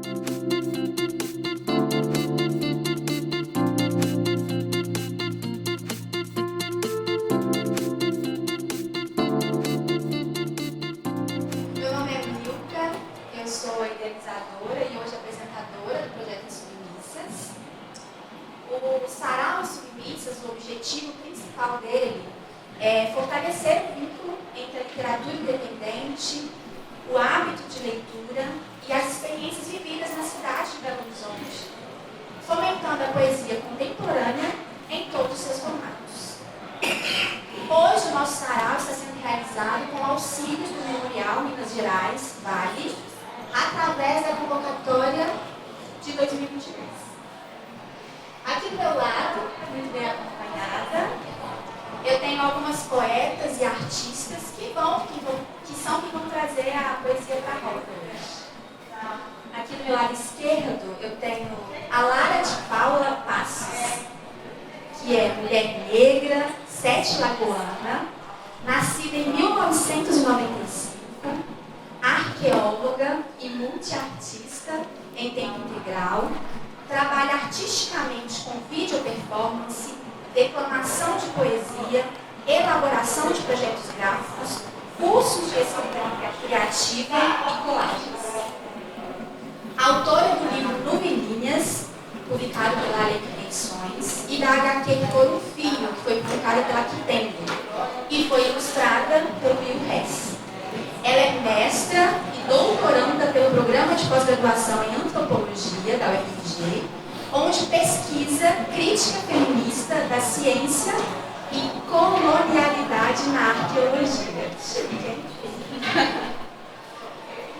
Meu nome é Milka, eu sou a idealizadora e hoje apresentadora do projeto Submissas. O Sarau Submissas, o objetivo principal dele é fortalecer o vínculo entre a literatura independente, o hábito de leitura e as experiências vividas na cidade de Belo Horizonte, fomentando a poesia contemporânea em todos os seus formatos. Hoje, o nosso sarau está sendo realizado com auxílio do Memorial Minas Gerais, Vale, através da convocatória de 2023. Aqui do meu lado, muito bem acompanhada, eu tenho algumas poetas e artistas que vão trazer a poesia para a roda hoje. Aqui do meu lado esquerdo, eu tenho a Lara de Paula Passos, que é mulher negra, sete-lagoana, nascida em 1995, arqueóloga e multiartista em tempo integral, trabalha artisticamente com vídeo performance, declamação de poesia, elaboração de projetos gráficos, cursos de escrita criativa e colagens. Autora do livro Nubilinhas, publicado pela Alegria Edições, e da HQ Por um Filho, que foi publicada pela Quitendo, e foi ilustrada pelo Will Hess. Ela é mestra e doutoranda pelo Programa de Pós-Graduação em Antropologia da UFMG, onde pesquisa crítica feminista da ciência e colonialidade na arqueologia.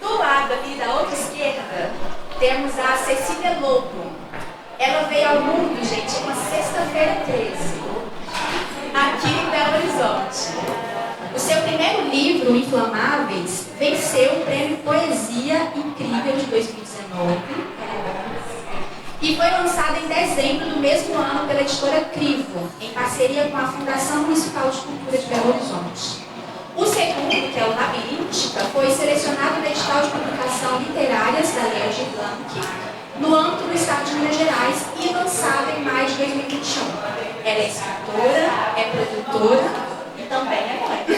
Do lado ali da outra esquerda, temos a Cecília Lobo. Ela veio ao mundo, gente, uma sexta-feira 13, aqui em Belo Horizonte. O seu primeiro livro, Inflamáveis, venceu o Prêmio Poesia Incrível de 2019 e foi lançado em dezembro do mesmo ano pela editora Crivo, em parceria com a Fundação Municipal de Cultura de Belo Horizonte. O segundo, que é o Labiríntica, foi selecionado no edital de publicação literárias da Lei Aldir Blanc, no âmbito do Estado de Minas Gerais, e lançado em maio de 2021. Ela é escritora, é produtora e também é poeta.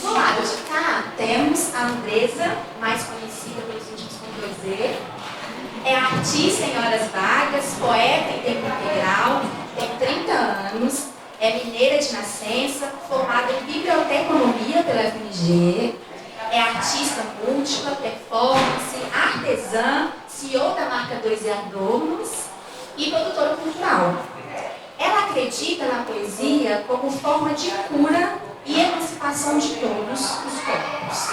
Do lado de cá, temos a Andresa, mais conhecida pelos íntimos como 2E. É artista em horas vagas, poeta em tempo integral, tem 30 anos, é mineira de nascença, formada em biblioteconomia pela FMG, é artista múltipla, performance, artesã, CEO da marca 2E Adornos e produtora cultural. Ela acredita na poesia como forma de cura e emancipação de todos os corpos.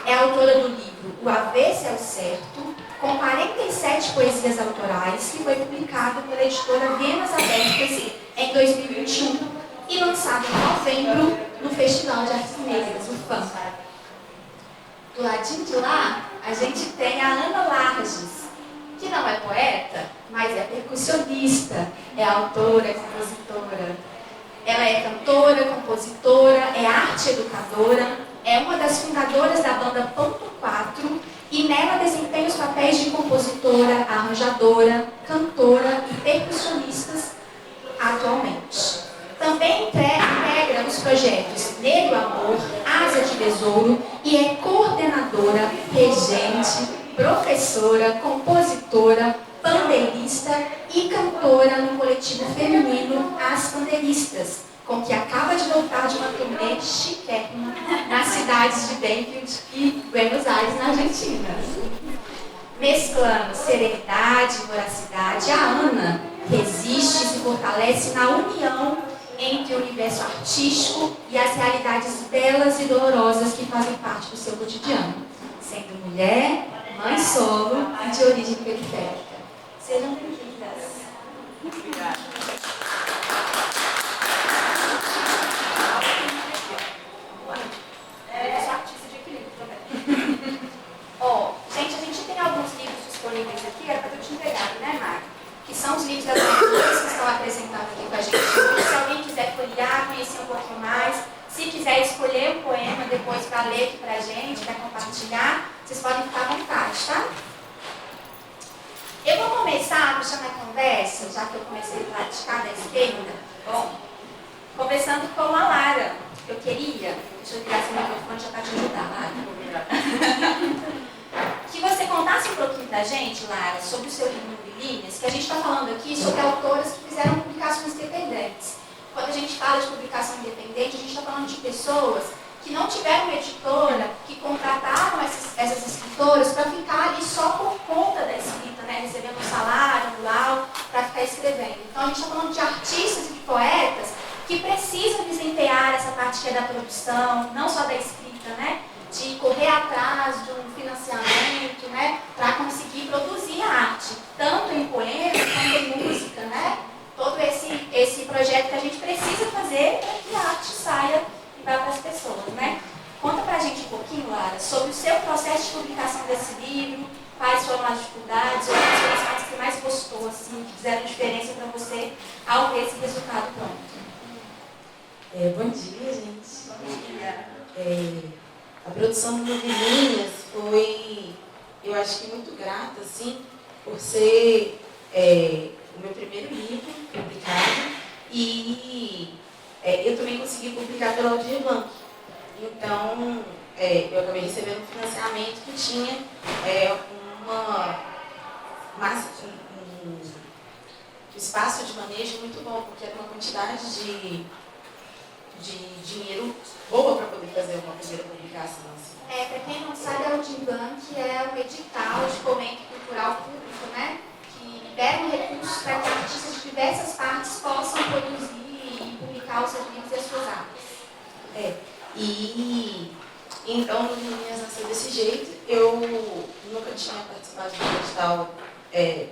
É autora do livro O Avesso é o Certo, com 47 poesias autorais, que foi publicado pela editora Venas Abertas em 2021 e lançado em novembro no Festival de Artes Negras, o FAM. Do ladinho de lá, a gente tem a Ana Larges, que não é poeta, mas é percussionista, é autora, é compositora. Ela é cantora, compositora, é arte educadora, é uma das fundadoras da banda Ponto 4 e nela desempenha os papéis de compositora, arranjadora, cantora e percussionistas atualmente. Também integra os projetos Negro Amor, Asa de Besouro e é coordenadora, regente, professora, compositora, pandeirista e cantora no coletivo feminino As Pandeiristas, com que acaba de voltar de uma turnê chiquérrima nas cidades de Banfield e Buenos Aires, na Argentina. Mesclando serenidade e voracidade, a Ana resiste e se fortalece na união entre o universo artístico e as realidades belas e dolorosas que fazem parte do seu cotidiano, sendo mulher, mãe solo e de origem periférica. Sejam bem-vindas. Obrigada. Eu sou artista de equilíbrio também. Gente, a gente tem alguns livros disponíveis aqui, era para eu te entregar, né, Mari? Que são os livros das leituras que estão apresentados aqui com a gente. Se alguém quiser folhear, conhecer um pouquinho mais, se quiser escolher um poema depois para ler aqui para a gente, para compartilhar, Vocês podem ficar à vontade, tá? Eu vou começar, para chamar a conversa, já que eu comecei a praticar da esquerda, bom, conversando com a Lara. Eu queria, deixa eu ligar esse microfone já para te ajudar, Lara. Que você contasse um pouquinho pra gente, Lara, sobre o seu livro Novelinhas, que a gente está falando aqui sobre autoras que fizeram publicações independentes. Quando a gente fala de publicação independente, a gente está falando de pessoas que não tiveram uma editora, que contrataram essas escritoras para ficar ali só por conta da escrita, né? Recebendo um salário anual para ficar escrevendo. Então a gente está falando de artistas e de poetas que precisam desempenhar essa parte que é da produção, não só da escrita, né? De correr atrás de um financiamento, né? Para conseguir produzir a arte, tanto em poemas quanto em música, né? Todo esse projeto que a gente precisa fazer para que a arte saia e vá para as pessoas, né? Conta pra gente um pouquinho, Lara, sobre o seu processo de publicação desse livro, quais foram as dificuldades, ou quais foram as partes que mais gostou, assim, que fizeram diferença para você ao ver esse resultado pronto. Bom dia, gente. Bom dia. A produção do Novelinhas foi, eu acho que muito grata, assim, por ser o meu primeiro livro publicado e eu também consegui publicar pela Aldir Blanc. Então, eu acabei recebendo um financiamento que tinha um espaço de manejo muito bom, porque era uma quantidade de dinheiro boa para poder fazer uma primeira publicação. Assim. Para quem não sabe, a Aldir Blanc é um edital de fomento cultural público, né? Que libera um recurso para que artistas de diversas partes possam produzir e publicar os seus livros e as suas artes. Então, no Novelinhas nasceu desse jeito. Eu nunca tinha participado de um edital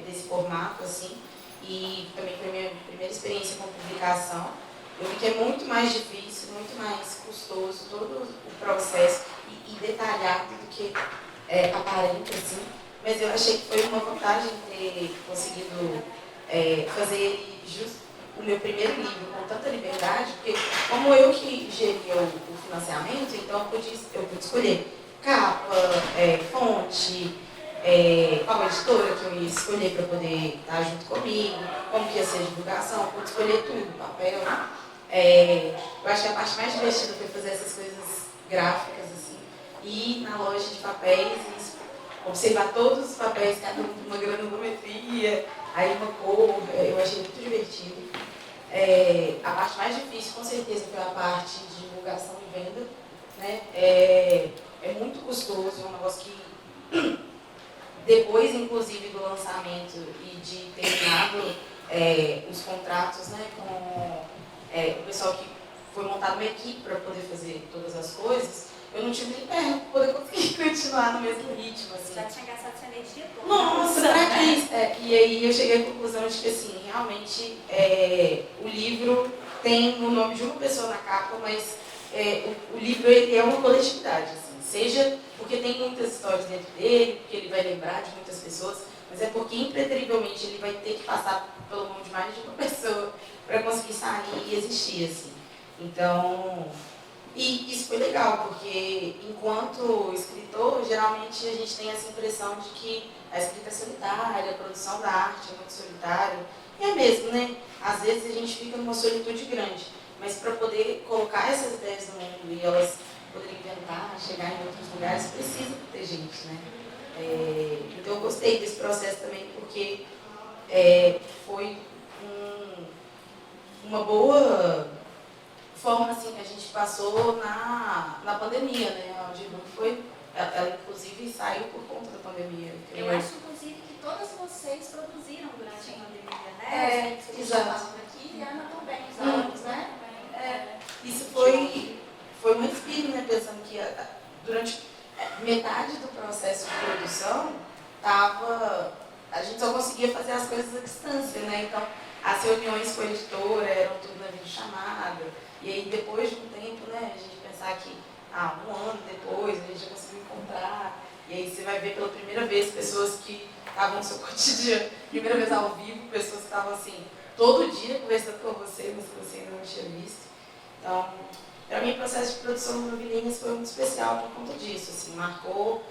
desse formato, assim, e também foi a minha primeira experiência com publicação. Eu vi que é muito mais difícil, muito mais custoso todo o processo e detalhado do que aparenta, assim. Mas eu achei que foi uma vantagem ter conseguido fazer o meu primeiro livro com tanta liberdade, porque como eu que geria o financiamento, então eu pude escolher capa, fonte, qual editora que eu ia escolher para poder estar junto comigo, como que ia ser a divulgação, eu pude escolher tudo, papel. Eu acho que a parte mais divertida foi fazer essas coisas gráficas, assim, ir na loja de papéis e observar todos os papéis, cada um com uma granulometria, aí uma cor, eu achei muito divertido. A parte mais difícil, com certeza, foi a parte de divulgação e venda, né? É muito custoso, é um negócio que, depois, inclusive, do lançamento e de terminado os contratos, né, com o pessoal que foi montado uma equipe para poder fazer todas as coisas, eu não tive nem perna para poder conseguir continuar no mesmo ritmo. Assim. Já tinha gastado sua energia toda. Nossa, pra que isso? E aí eu cheguei à conclusão de que, assim, realmente o livro tem o nome de uma pessoa na capa, mas o livro ele é uma coletividade, assim, seja porque tem muitas histórias dentro dele, porque ele vai lembrar de muitas pessoas, mas é porque impreterivelmente ele vai ter que passar pelo mão de mais de uma pessoa para conseguir sair e existir, assim. Então, e isso foi legal, porque enquanto escritor, geralmente a gente tem essa impressão de que a escrita é solitária, a produção da arte é muito solitária, e é mesmo, né? Às vezes a gente fica numa solitude grande, mas para poder colocar essas ideias no mundo e elas poderem inventar, chegar em outros lugares, precisa ter gente, né? Então eu gostei desse processo também, porque foi uma boa forma assim, que a gente passou na pandemia, né? A Aldir Blanc ela inclusive saiu por conta da pandemia. Eu acho, inclusive, que todas vocês produziram durante a pandemia, né? Exato. Aqui e Ana também, os alunos, né? Isso foi um respiro, né? Pensando que durante metade do processo de produção a gente só conseguia fazer as coisas à distância, né? Então, as reuniões com a editora eram tudo na videochamada. E aí, depois de um tempo, né, a gente pensar que, um ano depois, a gente já conseguiu encontrar. E aí você vai ver pela primeira vez pessoas que estavam no seu cotidiano, primeira vez ao vivo, pessoas que estavam assim, todo dia conversando com você, mas que você ainda não tinha visto. Então, para mim, o processo de produção do Novelinhas foi muito especial por conta disso, assim, marcou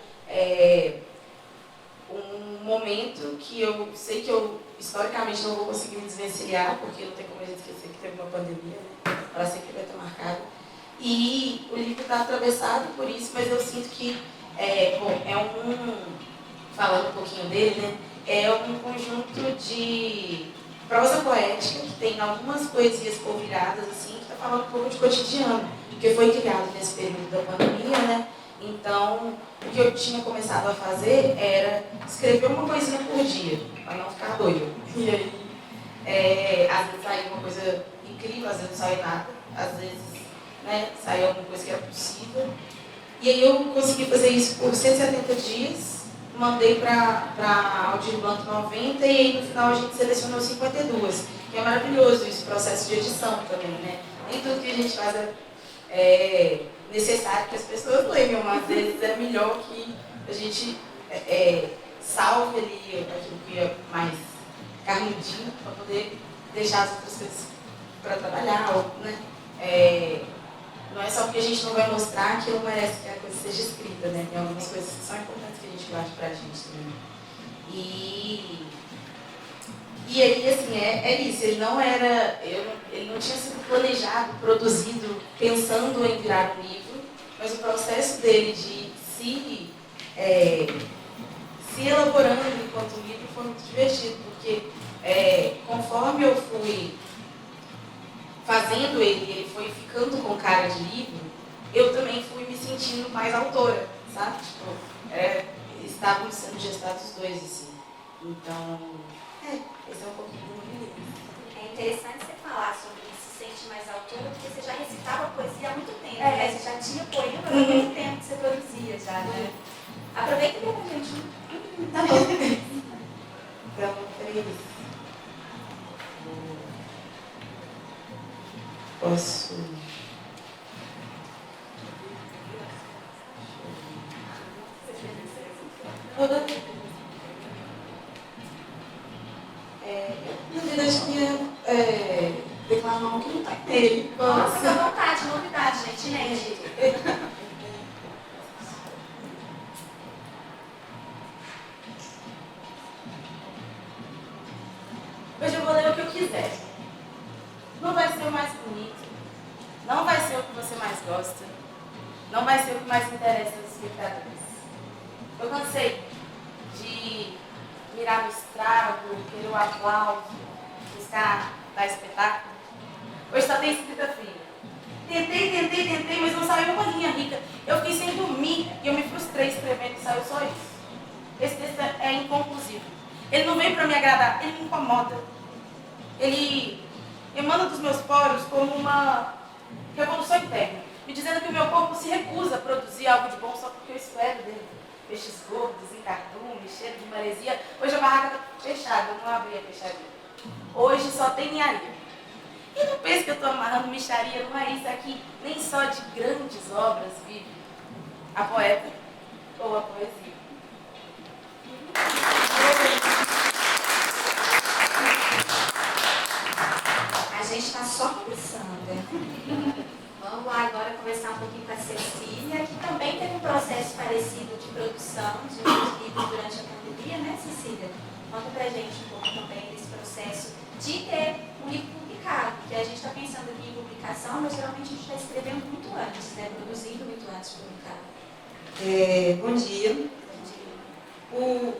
que eu sei que eu, historicamente, não vou conseguir me desvencilhar, porque não tem como a gente esquecer que teve uma pandemia, né? Ela sempre vai estar marcada. E o livro está atravessado por isso, mas eu sinto que, falando um pouquinho dele, né? É um conjunto de prosa poética, que tem algumas poesias polvilhadas, assim, que está falando um pouco de cotidiano, que foi criado nesse período da pandemia, né? Então, o que eu tinha começado a fazer era escrever uma coisinha por dia, para não ficar doido. E aí, às vezes saía uma coisa incrível, às vezes não saía nada, às vezes, né, saía alguma coisa que era possível. E aí eu consegui fazer isso por 170 dias, mandei para Aldir Blanc 90 e aí no final a gente selecionou 52, que é maravilhoso esse processo de edição também, né? Nem tudo que a gente faz é necessário que as pessoas leiam, mas às vezes é melhor que a gente salve ali aquilo que é mais carnudinho para poder deixar as outras coisas para trabalhar, né? Não é só porque a gente não vai mostrar que não merece que a coisa seja escrita, né? Tem algumas coisas que são importantes que a gente guarda pra gente também. E aí, assim, é isso. Ele não tinha sido planejado, produzido, pensando em virar um livro, mas o processo dele de se elaborando enquanto livro foi muito divertido, porque conforme eu fui fazendo ele foi ficando com cara de livro, eu também fui me sentindo mais autora, sabe? Tipo, estavam sendo gestados os dois, assim. Então, esse é um pouquinho do meu livro. É interessante você falar sobre se sente mais autora, porque você já recitava poesia há muito tempo, né? Você já tinha poema há muito tempo que você produzia já, né? Aproveita e lê pra gente. Tá bom. Então, peraí. Posso... Na verdade, eu queria declamar um que não está nele. Nossa, fica à vontade, novidade, gente, Hoje eu vou ler o que eu quiser. Não vai ser o mais bonito, não vai ser o que você mais gosta, não vai ser o que mais interessa aos espectadores. Eu cansei de mirar no estrago, querer o aplauso, buscar dar espetáculo. Hoje só tem escrita fria. Tentei, mas não saiu uma linha rica. Eu fiquei sem dormir e eu me frustrei escrevendo e saiu só isso. Esse texto é inconclusivo. Ele não veio para me agradar, ele me incomoda. Ele emana dos meus poros como uma revolução interna, me dizendo que o meu corpo se recusa a produzir algo de bom só porque eu espero dele. Peixes gordos, em cardume, cheiro de maresia. Hoje a barraca está fechada, eu não abri a peixaria. Hoje só tem ninharia. E não pense que eu estou amarrando mixaria, não é isso aqui. Nem só de grandes obras vive a poeta ou a poesia. A gente está só começando. Vamos lá agora conversar um pouquinho com a Cecília, que também teve um processo parecido de produção de livros durante a pandemia, né, Cecília? Conta pra gente um pouco também desse processo de ter um livro publicado, porque a gente está pensando aqui em publicação, mas geralmente a gente está escrevendo muito antes, né, produzindo muito antes de publicar. Bom dia.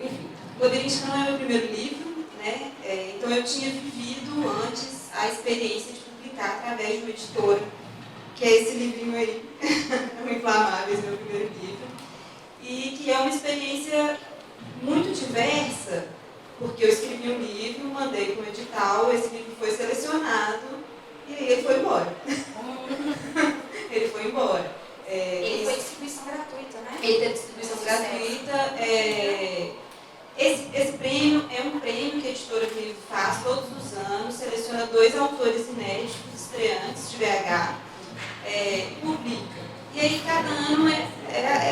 Enfim, o Labirinte não é meu primeiro livro, né? Então eu tinha vivido antes a experiência de publicar através de uma editora, que é esse livrinho aí, o Inflamáveis, meu primeiro livro, e que é uma experiência muito diversa, porque eu escrevi um livro, mandei para um edital, esse livro foi selecionado e aí ele foi embora. Ele foi embora. Ele foi distribuição gratuita, né? Ele teve distribuição gratuita. Esse prêmio é um prêmio que a editora do livro faz todos os anos, seleciona 2 autores inéditos, estreantes de BH, publica. E aí cada ano é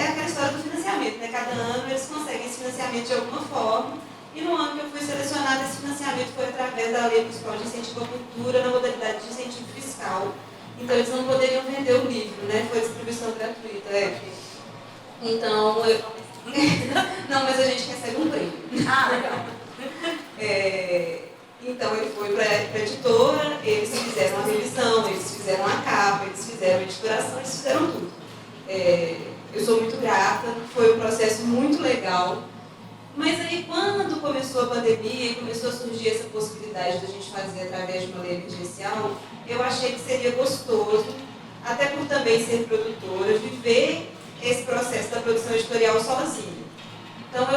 aquela história do financiamento, né? Cada ano eles conseguem esse financiamento de alguma forma. E no ano que eu fui selecionada, esse financiamento foi através da Lei Municipal de Incentivo à Cultura, na modalidade de incentivo fiscal. Então eles não poderiam vender o livro, né? Foi distribuição gratuita. Então, não, mas a gente recebe um prêmio. Ah, legal. Então ele foi para a editora, eles fizeram a revisão, eles fizeram a capa, eles fizeram a editoração, eles fizeram tudo. Eu sou muito grata, foi um processo muito legal. Mas aí quando começou a pandemia e começou a surgir essa possibilidade da gente fazer através de uma lei emergencial, eu achei que seria gostoso, até por também ser produtora, viver esse processo da produção editorial sozinha. Então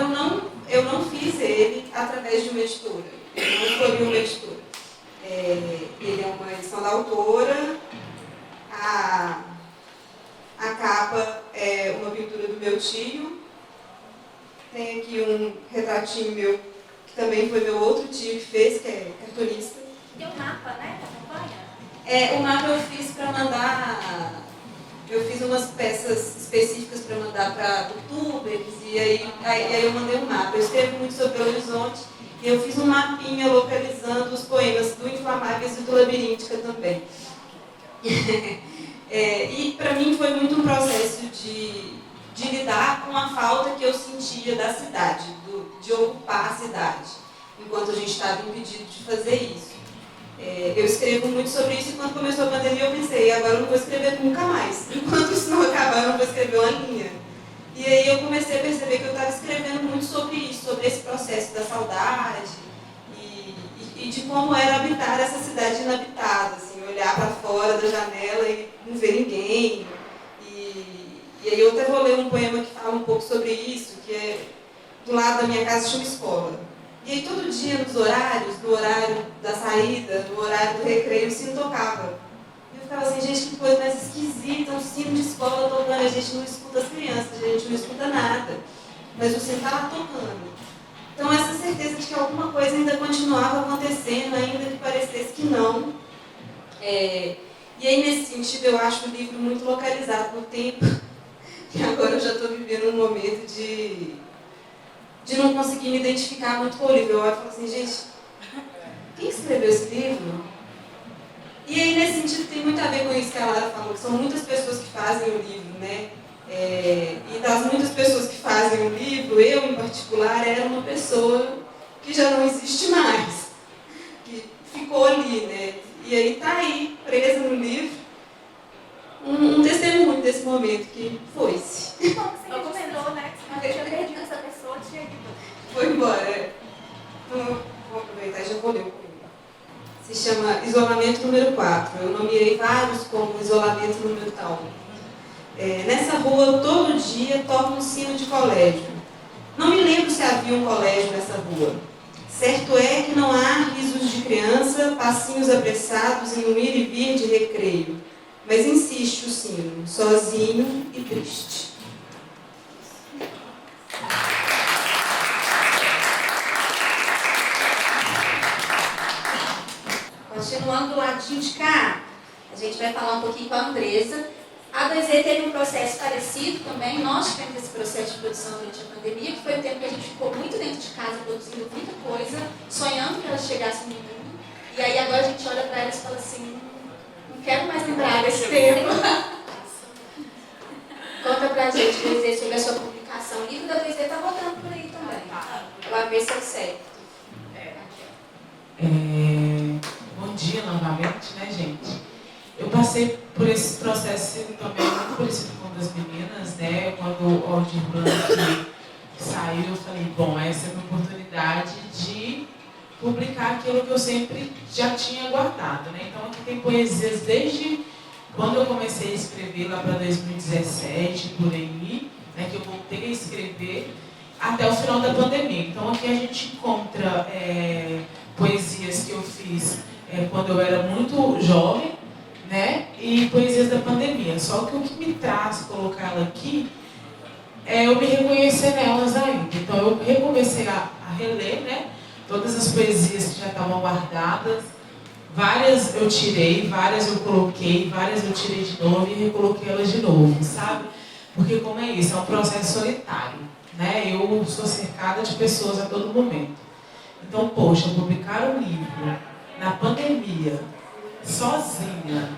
eu não fiz ele através de uma editora, eu não escolhi uma editora. Ele é uma edição da autora, a capa é uma pintura do meu tio. Tem aqui um retratinho meu, que também foi meu outro tio que fez, que é cartunista. Tem um mapa, né, da campanha? O mapa eu fiz para mandar... Eu fiz umas peças específicas para mandar para youtubers, e aí eu mandei um mapa. Eu escrevo muito sobre Belo Horizonte, e eu fiz um mapinha localizando os poemas do Inflamáveis e do Labiríntica também. E para mim foi muito um processo de lidar com a falta que eu sentia da cidade, de ocupar a cidade, enquanto a gente estava impedido de fazer isso. Eu escrevo muito sobre isso e quando começou a pandemia eu pensei, agora eu não vou escrever nunca mais. Enquanto isso não acabar, eu não vou escrever uma linha. E aí eu comecei a perceber que eu estava escrevendo muito sobre isso, sobre esse processo da saudade e de como era habitar essa cidade inabitada, assim, olhar para fora da janela e não ver ninguém. E aí eu até vou ler um poema que fala um pouco sobre isso, que é do lado da minha casa tinha uma escola. E aí todo dia nos horários, no horário da saída, no horário do recreio, o sino tocava. E eu ficava assim, gente, que coisa mais esquisita, um sino de escola tocando, a gente não escuta as crianças, a gente não escuta nada. Mas o sino estava tocando. Então essa certeza de que alguma coisa ainda continuava acontecendo, ainda que parecesse que não. E aí nesse sentido eu acho o livro muito localizado no tempo. E agora eu já estou vivendo um momento de não conseguir me identificar muito com o livro. Eu olho e falo assim, gente, quem escreveu esse livro? E aí, nesse sentido, tem muito a ver com isso que a Lara falou, que são muitas pessoas que fazem o livro, né? E das muitas pessoas que fazem o livro, eu, em particular, era uma pessoa que já não existe mais, que ficou ali, né? E aí está aí, presa no livro, um testemunho desse momento que foi-se. Bom, você recomendou, né? Que você tinha perdido essa pessoa, tinha ido. Foi embora. Então, vou aproveitar e já vou ler o poema. Se chama Isolamento número 4. Eu nomeei vários como Isolamento número tal. Nessa rua, todo dia, toca um sino de colégio. Não me lembro se havia um colégio nessa rua. Certo é que não há risos de criança, passinhos apressados em um ir e vir de recreio. Mas insiste o sino, sozinho e triste. Continuando do ladinho de cá, a gente vai falar um pouquinho com a Andresa. A 2E teve um processo parecido também. Nós tivemos esse processo de produção durante a pandemia, que foi o tempo que a gente ficou muito dentro de casa, produzindo muita coisa, sonhando que elas chegassem no mundo. E aí agora a gente olha para elas e fala assim, não quero mais lembrar desse tempo. Conta pra gente, 2E, sobre a sua publicação. O livro da 2E está rodando por aí também. Ela vê se é certo. Bom dia novamente, né, gente? Eu passei por esse processo também muito parecido com o das meninas, né? Quando o Aldir Blanc saiu, eu falei, bom, essa é a minha oportunidade de publicar aquilo que eu sempre já tinha guardado, né? Então aqui tem poesias desde quando eu comecei a escrever lá para 2017, por aí, né, que eu voltei a escrever até o final da pandemia. Então aqui a gente encontra poesias que eu fiz quando eu era muito jovem, né, e poesias da pandemia. Só que o que me traz colocá-la aqui é eu me reconhecer nelas ainda. Então eu recomecei a reler, né, todas as poesias que já estavam guardadas. Várias eu tirei, várias eu coloquei, várias eu tirei de novo e recoloquei elas de novo, sabe? Porque como é isso, é um processo solitário, né? Eu sou cercada de pessoas a todo momento. Então, poxa, publicar um livro na pandemia, sozinha,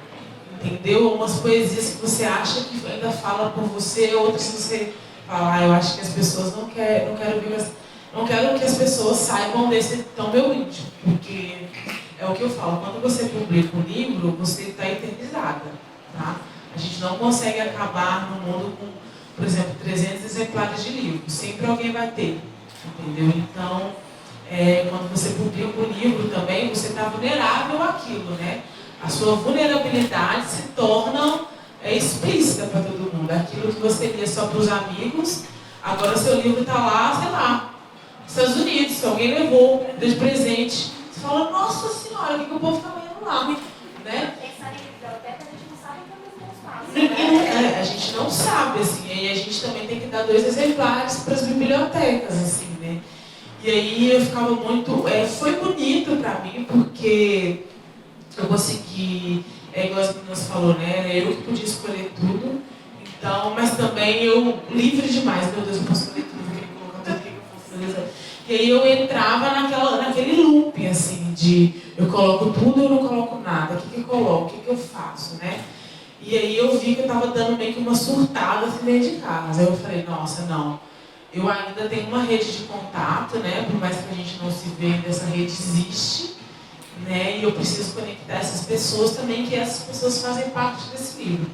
entendeu? Umas poesias que você acha que ainda fala por você, outras que você fala, eu acho que as pessoas não querem ver, mas não quero que as pessoas saibam desse tão meu íntimo, porque é o que eu falo, quando você publica um livro, você está eternizada, tá? A gente não consegue acabar no mundo com, por exemplo, 300 exemplares de livro, sempre alguém vai ter, entendeu? Então, quando você publica um livro também, você está vulnerável àquilo, né? A sua vulnerabilidade se torna explícita para todo mundo. Aquilo que você lia só para os amigos, agora seu livro está lá, sei lá, nos Estados Unidos, que alguém levou, deu de presente. Você fala, nossa senhora, o que o povo está lendo lá? Né? Pensar em biblioteca, a gente não sabe o que eles fazem. A gente não sabe, assim, e aí a gente também tem que dar 2 exemplares para as bibliotecas, assim, né? E aí eu ficava muito... foi bonito para mim, porque eu consegui, igual as meninas falou, né? Eu que podia escolher tudo, então, mas também eu, livre demais, meu Deus, eu posso escolher tudo, eu queria colocar tudo, o que eu posso fazer? E aí eu entrava naquele loop, assim, de eu coloco tudo ou eu não coloco nada, o que eu coloco, o que eu faço, né? E aí eu vi que eu estava dando meio que uma surtada assim dentro de casa. Aí eu falei, nossa, não. Eu ainda tenho uma rede de contato, né? Por mais que a gente não se vê, essa rede existe, né? E eu preciso conectar essas pessoas também, que essas pessoas fazem parte desse livro.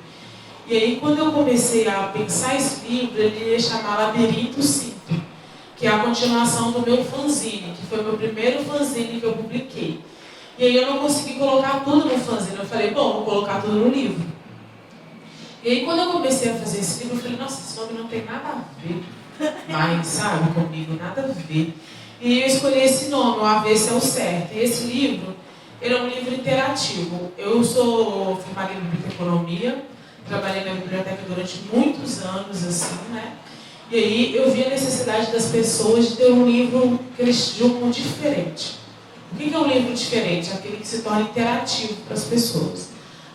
E aí quando eu comecei a pensar esse livro, ele ia chamar Labirinto Cinto, que é a continuação do meu fanzine, que foi o meu primeiro fanzine que eu publiquei. E aí eu não consegui colocar tudo no fanzine. Eu falei, bom, vou colocar tudo no livro. E aí quando eu comecei a fazer esse livro, eu falei, nossa, esse nome não tem nada a ver. Mas, sabe, comigo, nada a ver. E eu escolhi esse nome, O Avesso é o Certo. E esse livro, ele é um livro interativo. Eu sou formada em biblioteconomia, trabalhei na biblioteca durante muitos anos, assim, né? E aí eu vi a necessidade das pessoas de ter um livro que eles julgam diferente. O que é um livro diferente? Aquele que se torna interativo para as pessoas.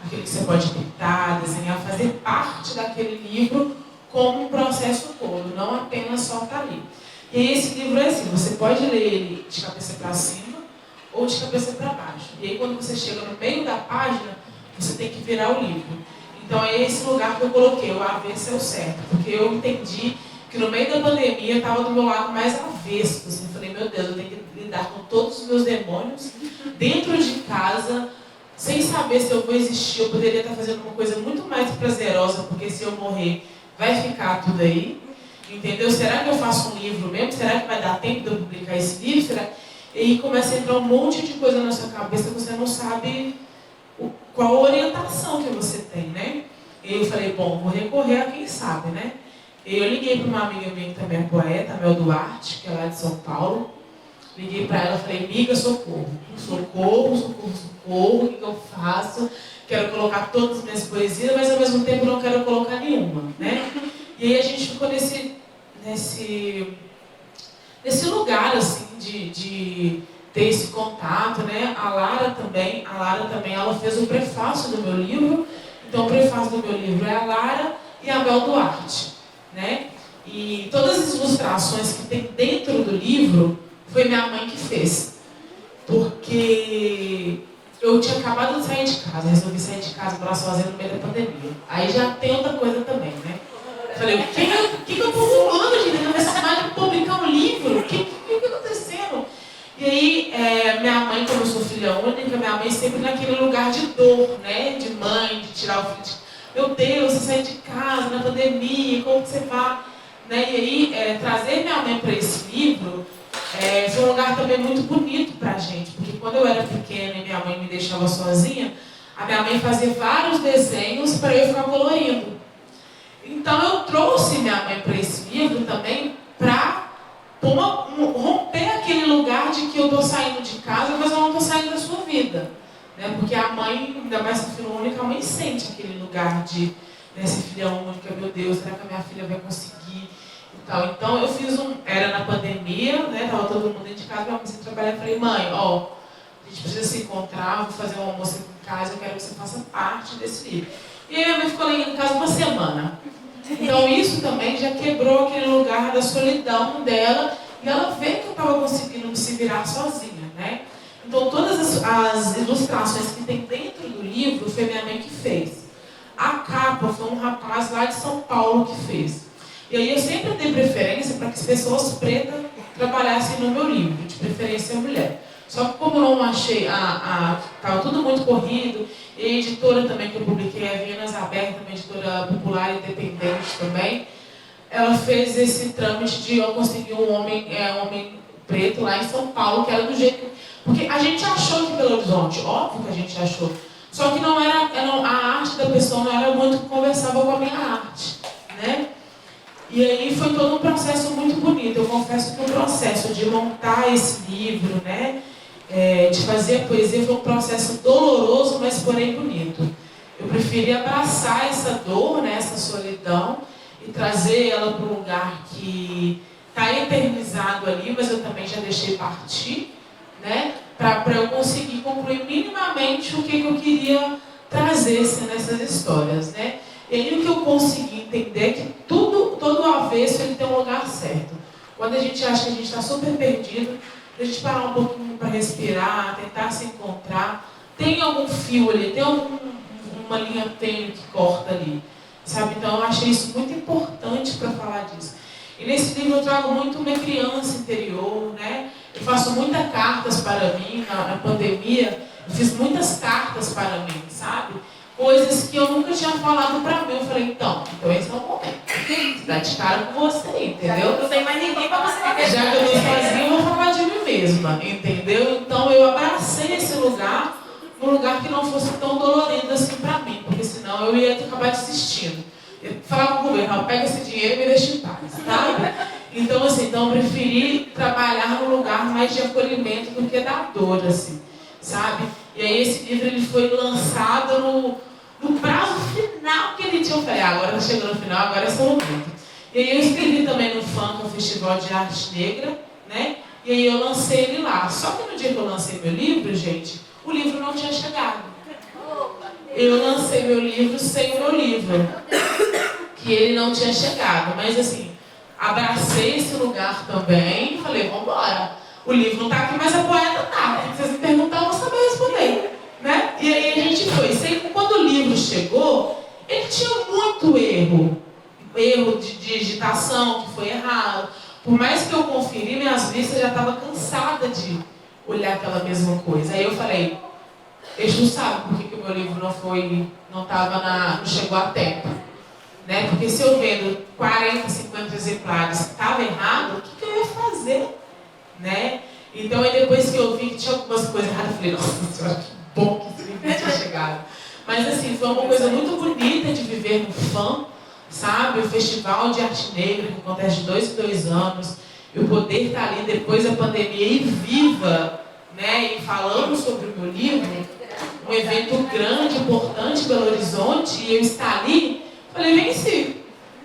Aquele que você pode pintar, desenhar, fazer parte daquele livro como um processo todo, não apenas só estar ali. E aí esse livro é assim, você pode ler ele de cabeça para cima ou de cabeça para baixo. E aí quando você chega no meio da página, você tem que virar o livro. Então é esse lugar que eu coloquei, o avesso é o certo, porque eu entendi que no meio da pandemia eu estava do meu lado mais avesso. Assim, falei, meu Deus, eu tenho que lidar com todos os meus demônios dentro de casa, sem saber se eu vou existir. Eu poderia estar fazendo uma coisa muito mais prazerosa, porque se eu morrer, vai ficar tudo aí. Entendeu? Será que eu faço um livro mesmo? Será que vai dar tempo de eu publicar esse livro? Será? E aí começa a entrar um monte de coisa na sua cabeça que você não sabe qual a orientação que você tem, né? E eu falei, bom, vou recorrer a quem sabe, né? E eu liguei para uma amiga minha que também é poeta, a Mel Duarte, que é lá de São Paulo. Liguei para ela e falei, amiga, socorro. Socorro, socorro, socorro, o que eu faço? Quero colocar todas as minhas poesias, mas ao mesmo tempo não quero colocar nenhuma, né? E aí a gente ficou nesse lugar, assim, de ter esse contato, né? A Lara também, ela fez o prefácio do meu livro. Então o prefácio do meu livro é a Lara e a Mel Duarte, né? E todas as ilustrações que tem dentro do livro foi minha mãe que fez. Porque eu tinha acabado de sair de casa, resolvi sair de casa para sozinha no meio da pandemia. Aí já tem outra coisa também, né? Falei, o que eu estou fumando, gente? Eu necessidade de publicar um livro? O que está acontecendo? E aí, minha mãe, como eu sou filha única, minha mãe sempre naquele lugar de dor, né? De mãe, de tirar o filho de... Meu Deus, você sai de casa na pandemia, como que você vai? Né? E aí, trazer minha mãe para esse livro foi um lugar também muito bonito para a gente, porque quando eu era pequena e minha mãe me deixava sozinha, a minha mãe fazia vários desenhos para eu ficar colorindo. Então eu trouxe minha mãe para esse livro também para romper aquele lugar de que eu estou saindo de casa, mas eu não estou saindo da sua vida. Né? Porque a mãe, ainda mais a filha única, a mãe sente aquele lugar de, né, ser filha única, meu Deus, será que a minha filha vai conseguir? E tal. Então eu fiz era na pandemia, né, estava todo mundo dentro de casa, minha mãe sem trabalhar, eu falei, mãe, ó, a gente precisa se encontrar, vou fazer um almoço aqui em casa, eu quero que você faça parte desse livro. E aí minha mãe ficou ali em casa uma semana. Então isso também já quebrou aquele lugar da solidão dela, e ela vê que eu estava conseguindo se virar sozinha, né? Então todas as ilustrações que tem dentro do livro foi minha mãe que fez. A capa foi um rapaz lá de São Paulo que fez. E aí eu sempre dei preferência para que as pessoas pretas trabalhassem no meu livro, de preferência mulher. Só que como eu não achei, estava tudo muito corrido, e a editora também que eu publiquei, a Vianas Aberta, uma editora popular e independente também, ela fez esse trâmite de eu conseguir um homem preto lá em São Paulo, que era do jeito que... Porque a gente achou que Belo Horizonte, óbvio que a gente achou, só que não era a arte da pessoa não era muito que conversava com a minha arte, né? E aí foi todo um processo muito bonito. Eu confesso que o processo de montar esse livro, né, de fazer a poesia foi um processo doloroso, mas porém bonito. Eu preferi abraçar essa dor, né, essa solidão, e trazer ela para um lugar que está eternizado ali, mas eu também já deixei partir, né, para eu conseguir concluir minimamente o que eu queria trazer nessas histórias, né. E aí o que eu consegui entender é que todo avesso ele tem um lugar certo. Quando a gente acha que a gente está super perdido, a gente parar um pouquinho para respirar, tentar se encontrar, tem algum fio ali, tem uma linha tênue que corta ali, sabe? Então eu achei isso muito importante para falar disso. E nesse livro eu trago muito minha criança interior, né? Eu faço muitas cartas para mim, na pandemia, eu fiz muitas cartas para mim, sabe? Coisas que eu nunca tinha falado pra mim. Eu falei, então esse é o momento. Você dá de cara com você, entendeu? Não tem mais ninguém pra você viver. Já que eu tô sozinha, eu vou falar de mim mesma, entendeu? Então eu abracei esse lugar, um lugar que não fosse tão dolorido assim pra mim, porque senão eu ia acabar desistindo. Eu falava com o governo, pega esse dinheiro e me deixa em paz, sabe? Então, assim, eu preferi trabalhar num lugar mais de acolhimento do que da dor, assim, sabe? E aí esse livro ele foi lançado no prazo final que ele tinha. Eu falei, agora está chegando no final, agora é seu momento. E aí eu escrevi também no FAM, que é o Festival de Arte Negra, né? E aí eu lancei ele lá. Só que no dia que eu lancei meu livro, gente, o livro não tinha chegado. Eu lancei meu livro sem o meu livro, que ele não tinha chegado. Mas assim, abracei esse lugar também e falei, vamos embora. O livro não está aqui, mas a poeta está. Se vocês me perguntar, eu vou saber responder. Né? E aí a gente foi. Sei que quando o livro chegou, ele tinha muito erro. Erro de digitação, que foi errado. Por mais que eu conferi, minhas vistas já estavam cansadas de olhar aquela mesma coisa. Aí eu falei, Exu sabe por que o meu livro não chegou a tempo. Né? Porque se eu vendo 40, 50 exemplares estava errado, o que eu ia fazer? Né? Então, aí depois que eu vi que tinha algumas coisas erradas, eu falei, nossa senhora, que bom que esse livro tinha chegado. Mas assim, foi uma coisa muito bonita de viver no FAM, sabe? O Festival de Arte Negra, que acontece de 2 em 2 anos, eu poder estar ali depois da pandemia e viva, né? E falando sobre o meu livro, um evento grande, importante em Belo Horizonte, e eu estar ali, falei, venci,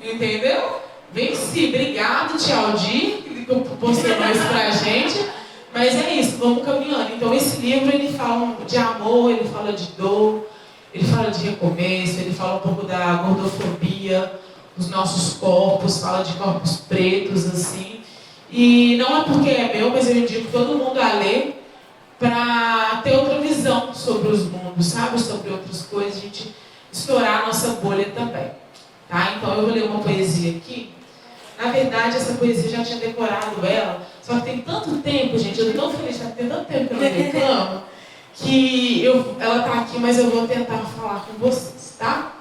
entendeu? Venci, obrigado, Tia Aldir, que proporcionou isso pra gente, mas é isso, vamos caminhando. Então esse livro, ele fala de amor, ele fala de dor, ele fala de recomeço, ele fala um pouco da gordofobia, dos nossos corpos, fala de corpos pretos, assim, e não é porque é meu, mas eu indico todo mundo a ler para ter outra visão sobre os mundos, sabe, sobre outras coisas, a gente estourar a nossa bolha também, tá? Então eu vou ler uma poesia aqui. Na verdade, essa poesia eu já tinha decorado ela, só que tem tanto tempo, gente, eu estou tão feliz, tem tanto tempo que eu não declamo, que ela está aqui, mas eu vou tentar falar com vocês, tá?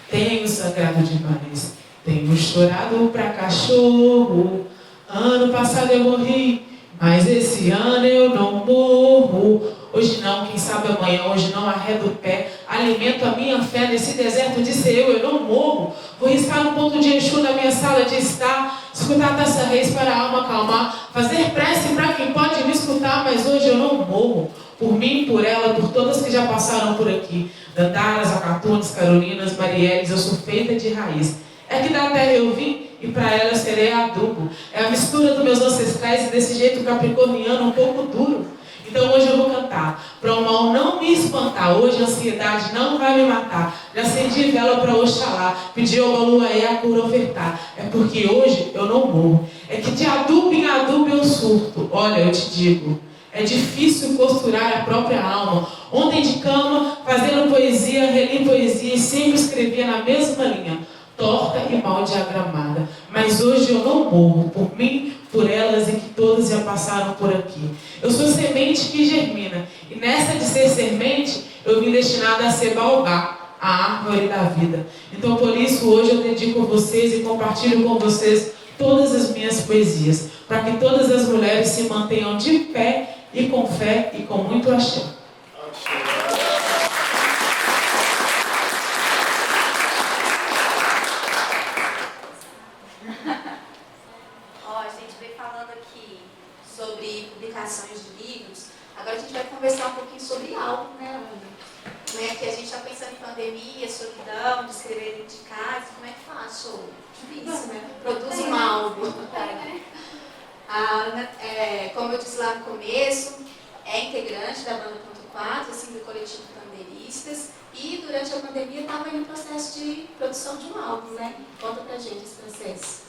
Tenho sangrado demais, tenho chorado pra cachorro, ano passado eu morri, mas esse ano eu não morro. Hoje não, quem sabe amanhã, hoje não arredo o pé. Alimento a minha fé nesse deserto de ser eu não morro. Vou riscar um ponto de Exu na minha sala de estar. Escutar a taça reis para a alma acalmar. Fazer prece para quem pode me escutar, mas hoje eu não morro. Por mim, por ela, por todas que já passaram por aqui. Dandaras, Acatunes, Carolinas, Marielles, eu sou feita de raiz. É que da terra eu vim e para ela eu serei adubo. É a mistura dos meus ancestrais e desse jeito capricorniano um pouco duro. Então hoje eu vou cantar, para o mal não me espantar. Hoje a ansiedade não vai me matar. Já acendi vela para Oxalá, pedi ao Baluaê a cura ofertar. É porque hoje eu não morro. É que de adubo em adubo eu surto. Olha, eu te digo, é difícil costurar a própria alma. Ontem de cama, fazendo poesia, reli poesia e sempre escrevia na mesma linha, torta e mal diagramada. Mas hoje eu não morro, por mim, todas já passaram por aqui. Eu sou semente que germina. E nessa de ser semente, eu vim destinada a ser baobá, a árvore da vida. Então, por isso, hoje eu dedico a vocês e compartilho com vocês todas as minhas poesias, para que todas as mulheres se mantenham de pé e com fé e com muito axé. Ó, a gente veio falando aqui sobre publicações de livros. Agora a gente vai conversar um pouquinho sobre álbum, né, Ana? Né, que a gente está pensando em pandemia, solidão, de escrever dentro de casa. Como é que faz show? Difícil, né? Produz um álbum. A Ana, como eu disse lá no começo, é integrante da banda Ponto 4, assim, do coletivo Pandeiristas. E durante a pandemia estava em um processo de produção de um álbum, né? Conta pra gente esse processo.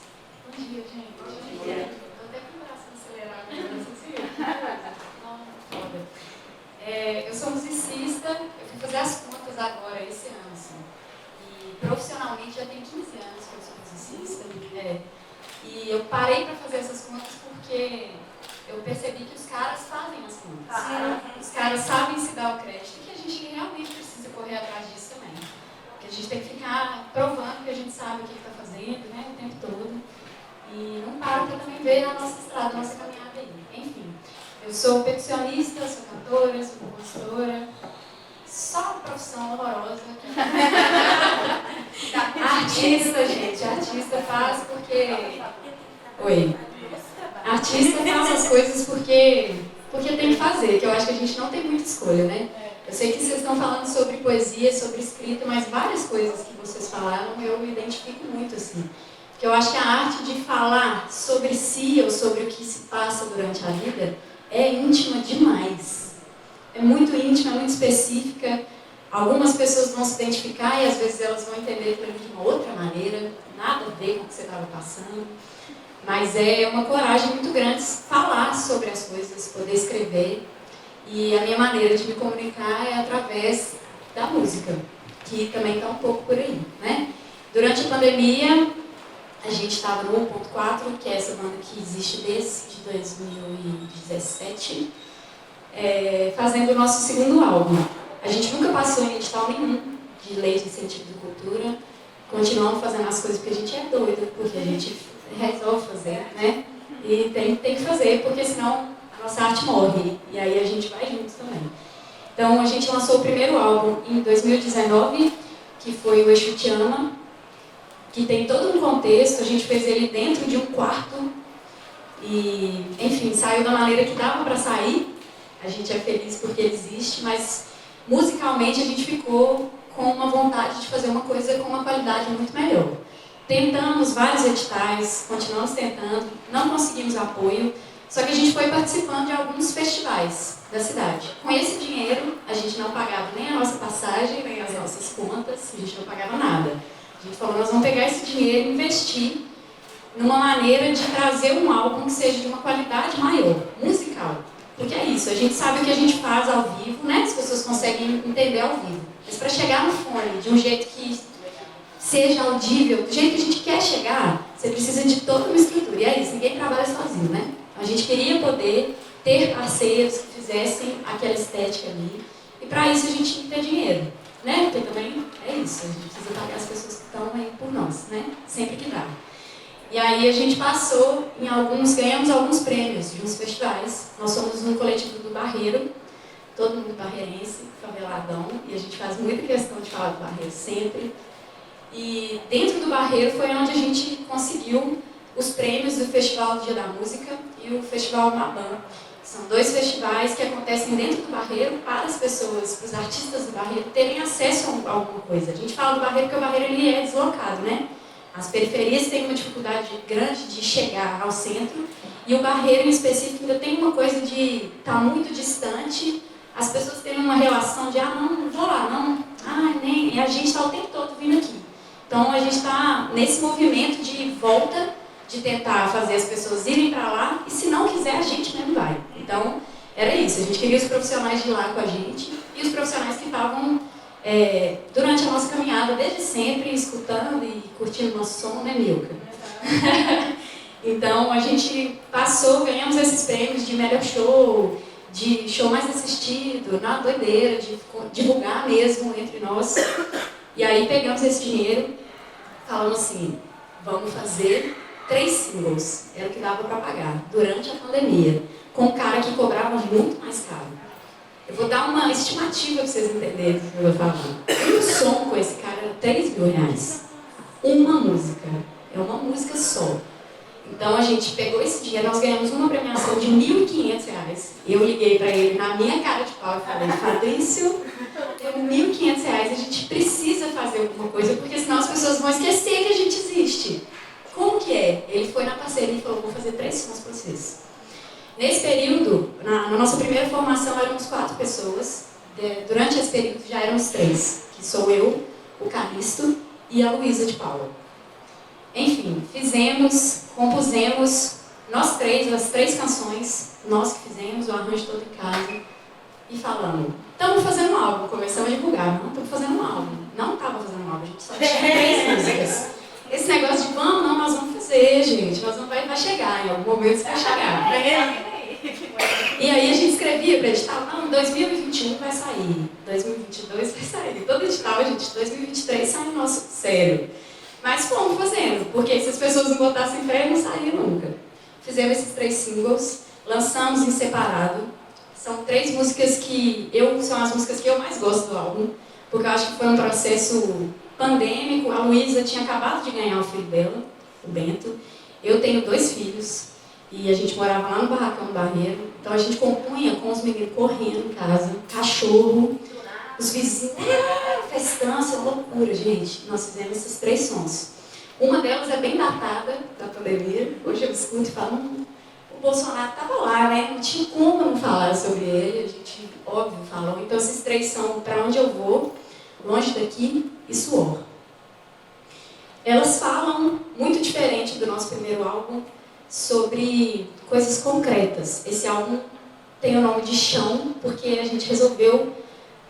Bom dia, gente. Bom dia. Estou até com o coração acelerado, não foda. Eu sou musicista, eu fui fazer as contas agora, esse ano, assim. E profissionalmente já tem 15 anos que eu sou musicista. E eu parei para fazer essas contas porque eu percebi que os caras fazem as contas. Os caras sabem se dar o crédito e que a gente realmente precisa correr atrás disso também. Porque a gente tem que ficar provando que a gente sabe o que está fazendo, né, o tempo todo. E não para para também ver a nossa estrada, a nossa caminhada aí. Enfim, eu sou percussionista, sou cantora, sou compositora. Só uma profissão horrorosa. Artista, gente. Artista faz porque... Oi. Artista faz as coisas porque tem que fazer, que eu acho que a gente não tem muita escolha, né? Eu sei que vocês estão falando sobre poesia, sobre escrita, mas várias coisas que vocês falaram eu me identifico muito, assim. Porque eu acho que a arte de falar sobre si ou sobre o que se passa durante a vida é íntima demais. É muito íntima, é muito específica. Algumas pessoas vão se identificar e às vezes elas vão entender aquilo de uma outra maneira, nada a ver com o que você estava passando. Mas é uma coragem muito grande falar sobre as coisas, poder escrever. E a minha maneira de me comunicar é através da música, que também está um pouco por aí, né? Durante a pandemia, a gente estava no 1.4, que é essa banda que existe desde 2017, fazendo o nosso segundo álbum. A gente nunca passou em edital nenhum de lei de incentivo de cultura. Continuamos fazendo as coisas porque a gente é doido, porque a gente resolve fazer, né? E tem que fazer, porque senão a nossa arte morre. E aí a gente vai junto também. Então a gente lançou o primeiro álbum em 2019, que foi o Exu Te Ama, que tem todo um contexto. A gente fez ele dentro de um quarto e, enfim, saiu da maneira que dava para sair. A gente é feliz porque ele existe, mas musicalmente a gente ficou com uma vontade de fazer uma coisa com uma qualidade muito melhor. Tentamos vários editais, continuamos tentando, não conseguimos apoio, só que a gente foi participando de alguns festivais da cidade. Com esse dinheiro, a gente não pagava nem a nossa passagem, nem as nossas contas, a gente não pagava nada. A gente falou, nós vamos pegar esse dinheiro e investir numa maneira de trazer um álbum que seja de uma qualidade maior, musical. Porque é isso, a gente sabe o que a gente faz ao vivo, né? As pessoas conseguem entender ao vivo. Mas para chegar no fone de um jeito que seja audível, do jeito que a gente quer chegar, você precisa de toda uma estrutura. E é isso, ninguém trabalha sozinho, né? A gente queria poder ter parceiros que fizessem aquela estética ali. E para isso a gente tinha que ter dinheiro, né? Porque também é isso, a gente precisa pagar as pessoas que estão aí por nós, né? Sempre que dá. E aí a gente passou ganhamos alguns prêmios de uns festivais. Nós somos um coletivo do Barreiro, todo mundo barreirense, faveladão, e a gente faz muita questão de falar do Barreiro sempre. E dentro do Barreiro foi onde a gente conseguiu os prêmios do Festival do Dia da Música e o Festival Mabam. São dois festivais que acontecem dentro do Barreiro para as pessoas, para os artistas do Barreiro terem acesso a alguma coisa. A gente fala do Barreiro porque o Barreiro ele é deslocado, né? As periferias têm uma dificuldade grande de chegar ao centro e o Barreiro em específico ainda tem uma coisa de estar muito distante. As pessoas têm uma relação de, não vou lá, não, nem, e a gente está o tempo todo vindo aqui. Então a gente está nesse movimento de volta, de tentar fazer as pessoas irem para lá e se não quiser a gente mesmo vai. Então era isso, a gente queria os profissionais de lá com a gente e os profissionais que estavam durante a nossa caminhada desde sempre, escutando e curtindo o nosso som, né, Milka? Então a gente ganhamos esses prêmios de melhor show, de show mais assistido, na doideira, de divulgar mesmo entre nós. E aí pegamos esse dinheiro, falamos assim, vamos fazer 3 singles, era o que dava para pagar, durante a pandemia, com um cara que cobrava muito mais caro. Eu vou dar uma estimativa para vocês entenderem o que eu vou falar. Um som com esse cara era R$3.000. Uma música. É uma música só. Então a gente pegou esse dinheiro, nós ganhamos uma premiação de R$1.500. Eu liguei para ele na minha cara de pau e falei, Fabrício, deu R$1.500, a gente precisa fazer alguma coisa, porque senão as pessoas vão esquecer que a gente existe. Como que é? Ele foi na parceria e falou, vou fazer 3 sons para vocês. Nesse período, na nossa primeira formação éramos 4 pessoas. Durante esse período já éramos 3, que sou eu, o Calixto e a Luísa de Paula. Enfim, compusemos, nós 3, as 3 canções, nós que fizemos, o arranjo todo em casa, e falamos, estamos fazendo um álbum, começamos a divulgar, não estamos fazendo um álbum. Não estava fazendo um álbum, a gente só tinha 3 músicas. Esse negócio de nós vamos fazer, gente, vai chegar, em algum momento isso vai chegar. E aí a gente escrevia para edital, não, 2021 vai sair, 2022 vai sair. Todo edital, gente, 2023 sai o nosso sério. Mas fomos fazendo, porque se as pessoas não botassem fé, não saía nunca. Fizemos esses 3 singles, lançamos em separado. São 3 músicas são as músicas que eu mais gosto do álbum, porque eu acho que foi um processo pandêmico. A Luísa tinha acabado de ganhar o filho dela, o Bento. Eu tenho 2 filhos. E a gente morava lá no Barracão do Barreiro, então a gente compunha com os meninos correndo em casa, cachorro, os vizinhos, festança, loucura, gente. Nós fizemos esses 3 sons. Uma delas é bem datada da pandemia, hoje eu escuto e falo, o Bolsonaro estava lá, né? Não tinha como não falar sobre ele, a gente, óbvio, falou. Então esses 3 são Pra Onde Eu Vou, Longe Daqui e Suor. Elas falam muito diferente do nosso primeiro álbum, sobre coisas concretas. Esse álbum tem o nome de Chão, porque a gente resolveu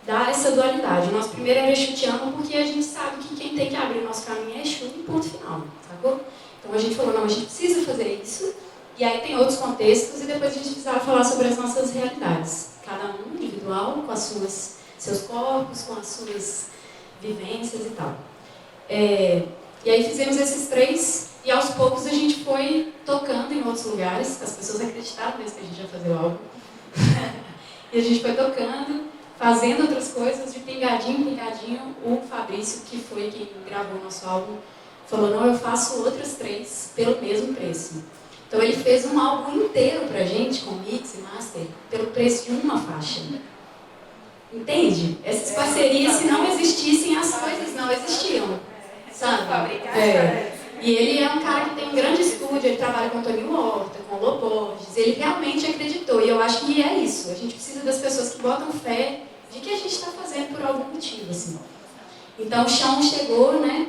dar essa dualidade. O nosso primeiro era Exu Te Amo, porque a gente sabe que quem tem que abrir o nosso caminho é Exu e ponto final, sacou? Então a gente falou, não, a gente precisa fazer isso, e aí tem outros contextos, e depois a gente precisava falar sobre as nossas realidades. Cada um individual, com seus corpos, com as suas vivências e tal. E aí fizemos esses 3, e aos poucos a gente foi tocando em outros lugares, as pessoas acreditaram mesmo que a gente ia fazer o álbum. E a gente foi tocando, fazendo outras coisas, de pingadinho em pingadinho. O Fabrício, que foi quem gravou o nosso álbum, falou, não, eu faço outras 3 pelo mesmo preço. Então ele fez um álbum inteiro pra gente, com mix e master, pelo preço de uma faixa. Entende? Essas parcerias, se não existissem, as coisas não existiam. Sabe? E ele é um cara que tem um grande estúdio, ele trabalha com o Toninho Horta, com o Loborges, ele realmente acreditou, e eu acho que é isso, a gente precisa das pessoas que botam fé de que a gente está fazendo por algum motivo, assim. Então o Chão chegou, né,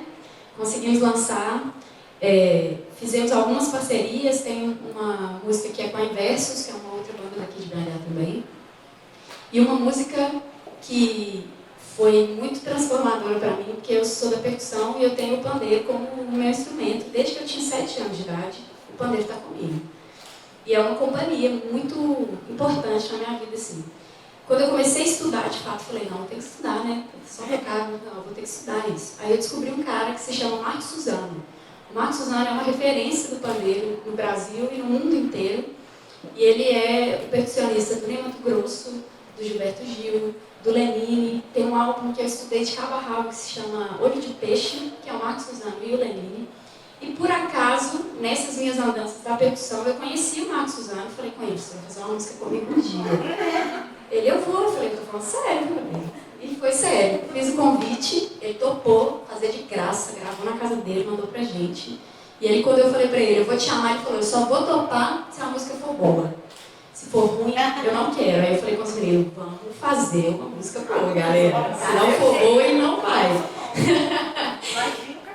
conseguimos lançar, fizemos algumas parcerias, tem uma música que é com a Inversos, que é uma outra banda daqui de BH também, e uma música que foi muito transformadora para mim, porque eu sou da percussão e eu tenho o pandeiro como o meu instrumento. Desde que eu tinha 7 anos de idade, o pandeiro está comigo. E é uma companhia muito importante na minha vida, assim. Quando eu comecei a estudar, de fato, falei, não, eu tenho que estudar, né? Só tocar, não, eu vou ter que estudar isso. Aí eu descobri um cara que se chama Marcos Suzano. O Marcos Suzano é uma referência do pandeiro no Brasil e no mundo inteiro. E ele é o percussionista do Ney Matogrosso, do Gilberto Gil, do Lenine. Tem um álbum que eu estudei de cabo a rabo que se chama Olho de Peixe, que é o Marcos Suzano e o Lenine. E por acaso, nessas minhas andanças da percussão, eu conheci o Marcos Suzano e falei com ele, você vai fazer uma música comigo um dia. Ele, eu vou. Eu falei, tô falando sério, meu amigo. E foi sério. Fiz o convite, ele topou fazer de graça, gravou na casa dele, mandou pra gente. E aí quando eu falei pra ele, eu vou te chamar, ele falou, eu só vou topar se a música for boa. Se for ruim, eu não quero. Aí eu falei com os meninos, vamos fazer uma música boa, galera. Se não for boa, ele não vai.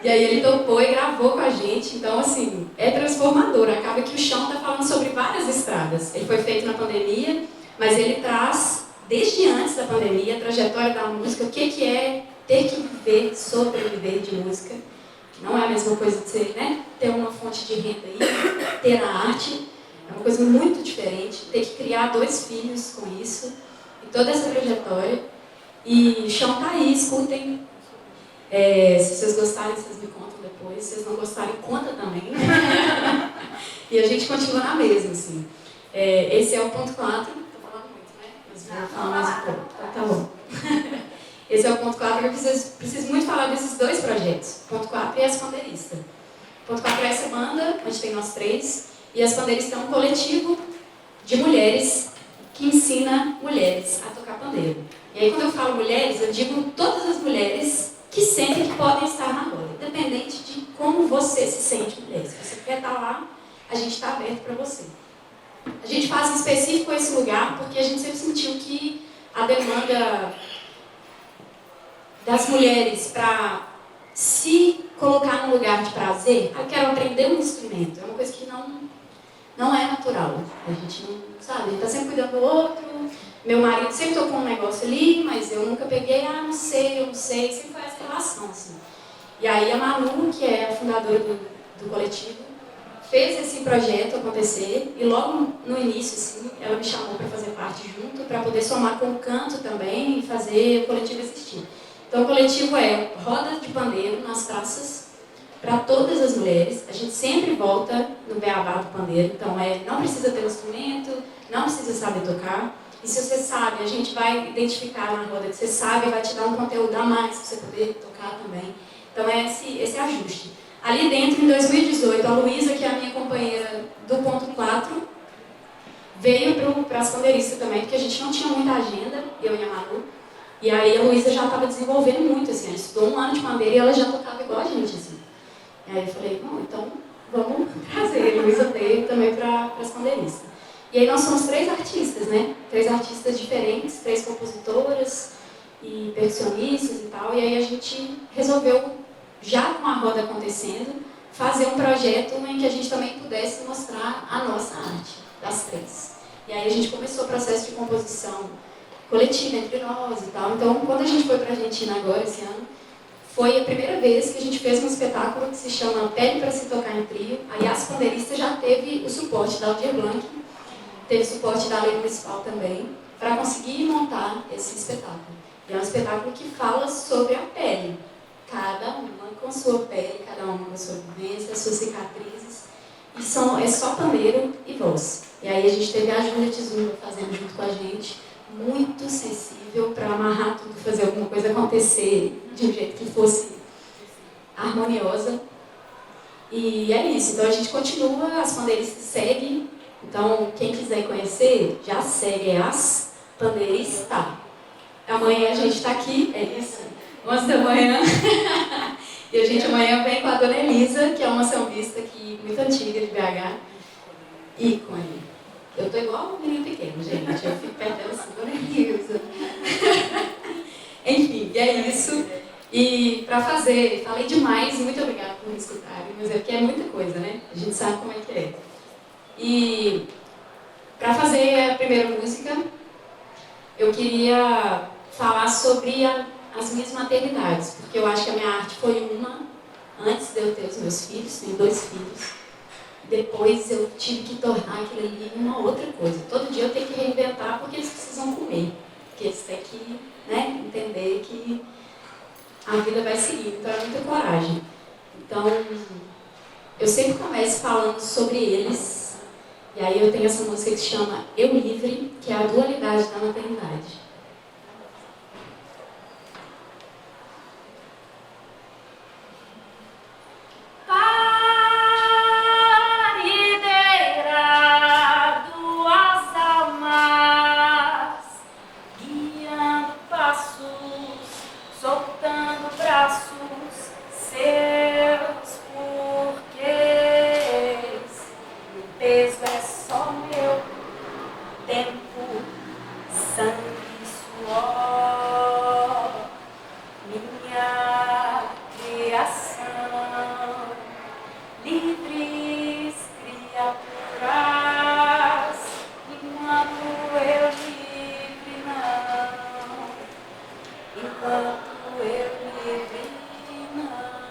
E aí ele topou e gravou com a gente. Então, assim, é transformador. Acaba que o Chão está falando sobre várias estradas. Ele foi feito na pandemia, mas ele traz, desde antes da pandemia, a trajetória da música, o que é ter que viver, sobreviver de música. Não é a mesma coisa de você, né, ter uma fonte de renda aí, ter a arte. É uma coisa muito diferente. Ter que criar 2 filhos com isso. E toda essa trajetória. E o chão tá aí, escutem. Se vocês gostarem, vocês me contam depois. Se vocês não gostarem, conta também. E a gente continua na mesma, assim. Esse é o ponto 4. Tô falando muito, né? Mas vou falar mais um pouco. Tá bom. Esse é o ponto 4, eu preciso muito falar desses 2 projetos. Ponto 4 e a Pandeirista. Ponto 4 é essa banda, onde tem nós 3, e as Pandeiristas é um coletivo de mulheres que ensina mulheres a tocar pandeiro. E aí, quando eu falo mulheres, eu digo todas as mulheres que sentem que podem estar na roda, independente de como você se sente mulher. Se você quer estar lá, a gente está aberto para você. A gente faz em específico esse lugar porque a gente sempre sentiu que a demanda das mulheres para se colocar num lugar de prazer, eu quero aprender um instrumento, é uma coisa que não é natural. A gente não sabe, a gente está sempre cuidando do outro. Meu marido sempre tocou um negócio ali, mas eu nunca peguei, não sei, eu não sei, sempre foi essa relação, assim. E aí a Manu, que é a fundadora do coletivo, fez esse projeto acontecer e logo no início, assim, ela me chamou para fazer parte junto, para poder somar com o canto também e fazer o coletivo existir. Então o coletivo é roda de pandeiro nas praças para todas as mulheres. A gente sempre volta no beabá do pandeiro, então não precisa ter um instrumento, não precisa saber tocar. E se você sabe, a gente vai identificar na roda que você sabe e vai te dar um conteúdo a mais para você poder tocar também. Então é esse ajuste. Ali dentro, em 2018, a Luísa, que é a minha companheira do ponto 4, veio para as pandeiristas também, porque a gente não tinha muita agenda, eu e a Manu. E aí a Luísa já estava desenvolvendo muito, assim, ela estudou 1 ano de pandeiro e ela já tocava igual a gente, assim. E aí eu falei, não, então vamos trazer a Luísa veio também para as pandeiristas. E aí nós somos 3 artistas, né? 3 artistas diferentes, 3 compositoras e percussionistas e tal. E aí a gente resolveu, já com a roda acontecendo, fazer um projeto em que a gente também pudesse mostrar a nossa arte, das 3. E aí a gente começou o processo de composição coletiva entre nós e tal. Então, quando a gente foi para a Argentina agora, esse ano, foi a primeira vez que a gente fez um espetáculo que se chama Pele para se tocar em trio. Aí as pandeiristas já teve o suporte da Aldir Blanc, teve suporte da lei municipal também, para conseguir montar esse espetáculo. E é um espetáculo que fala sobre a pele, cada uma com sua pele, cada uma com sua vivência, suas cicatrizes, e é só pandeiro e voz. E aí a gente teve a Júlia Tizumba fazendo junto com a gente, muito sensível para amarrar tudo, fazer alguma coisa acontecer de um jeito que fosse harmoniosa. E é isso, então a gente continua, as pandeiristas seguem. Então, quem quiser conhecer, já segue as Pandeiristas. Amanhã a gente está aqui, é isso, 11 da manhã. E a gente amanhã vem com a Dona Elisa, que é uma sambista aqui, muito antiga de BH. Ícone. Eu tô igual um menino pequeno, gente. Eu fico perto dela assim, Dona Elisa. Enfim, e é isso. E para fazer, falei demais, muito obrigada por me escutarem, mas é porque é muita coisa, né? A gente sabe como é que é. E para fazer a primeira música, eu queria falar sobre as minhas maternidades, porque eu acho que a minha arte foi uma antes de eu ter os meus filhos, tenho 2 filhos. Depois eu tive que tornar aquilo ali uma outra coisa. Todo dia eu tenho que reinventar porque eles precisam comer, porque eles têm que, né, entender que a vida vai seguir, então é muita coragem. Então, eu sempre começo falando sobre eles. E aí eu tenho essa música que se chama Eu Livre, que é a dualidade da maternidade. Parideira, 2 almas, guiando passos, soltando braços, seus porquês. O peso é só meu, tempo, sangue e suor, minha criação, livres criaturas, enquanto eu livre não, enquanto eu livre não.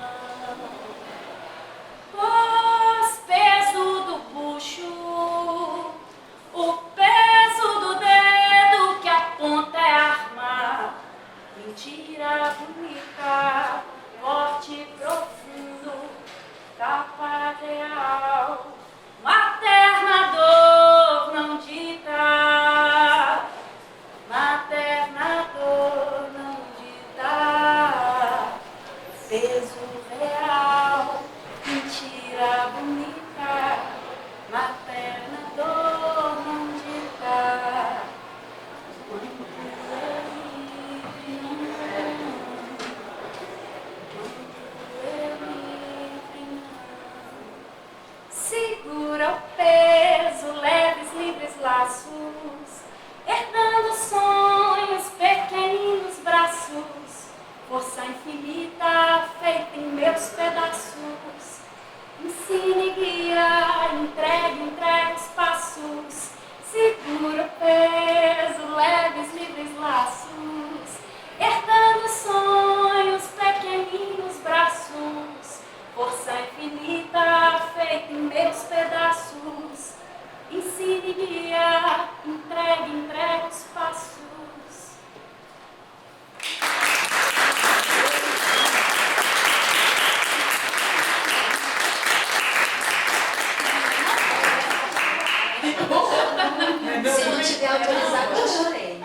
feita em meus pedaços. Ensine, guia, entregue os passos. Segura o peso, leves, livres laços. Herdando sonhos, pequeninos braços. Força infinita feita em meus pedaços. Ensine, guia, entregue os passos. Se não tiver autorizado, eu chorei.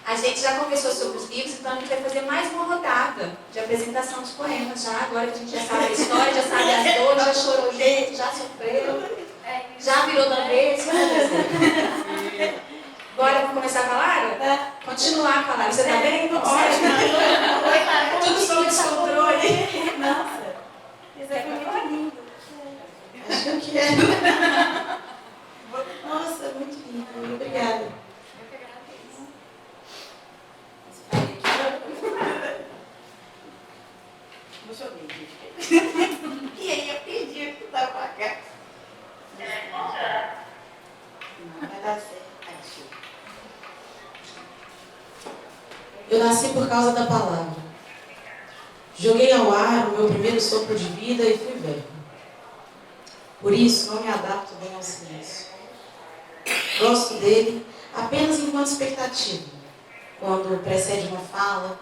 A gente já conversou sobre os livros, então a gente vai fazer mais uma rodada de apresentação de poemas já. Agora que a gente já sabe a história, já sabe as dores, já chorou junto, já sofreu, já virou da vez. Agora vamos começar com a Lara? Continuar com a Lara. Você tá bem? Tudo sob descontrole. Nossa, isso é muito lindo. Acho que é. Nossa, muito lindo. Muito obrigada. Eu que agradeço. Deixa eu ver. E aí eu perdi o que estava pra cá. Não, vai dar certo. Eu nasci por causa da palavra. Joguei ao ar o meu primeiro sopro de vida e fui verbo. Por isso, não me adapto bem ao silêncio. Gosto dele apenas enquanto expectativa. Quando precede uma fala,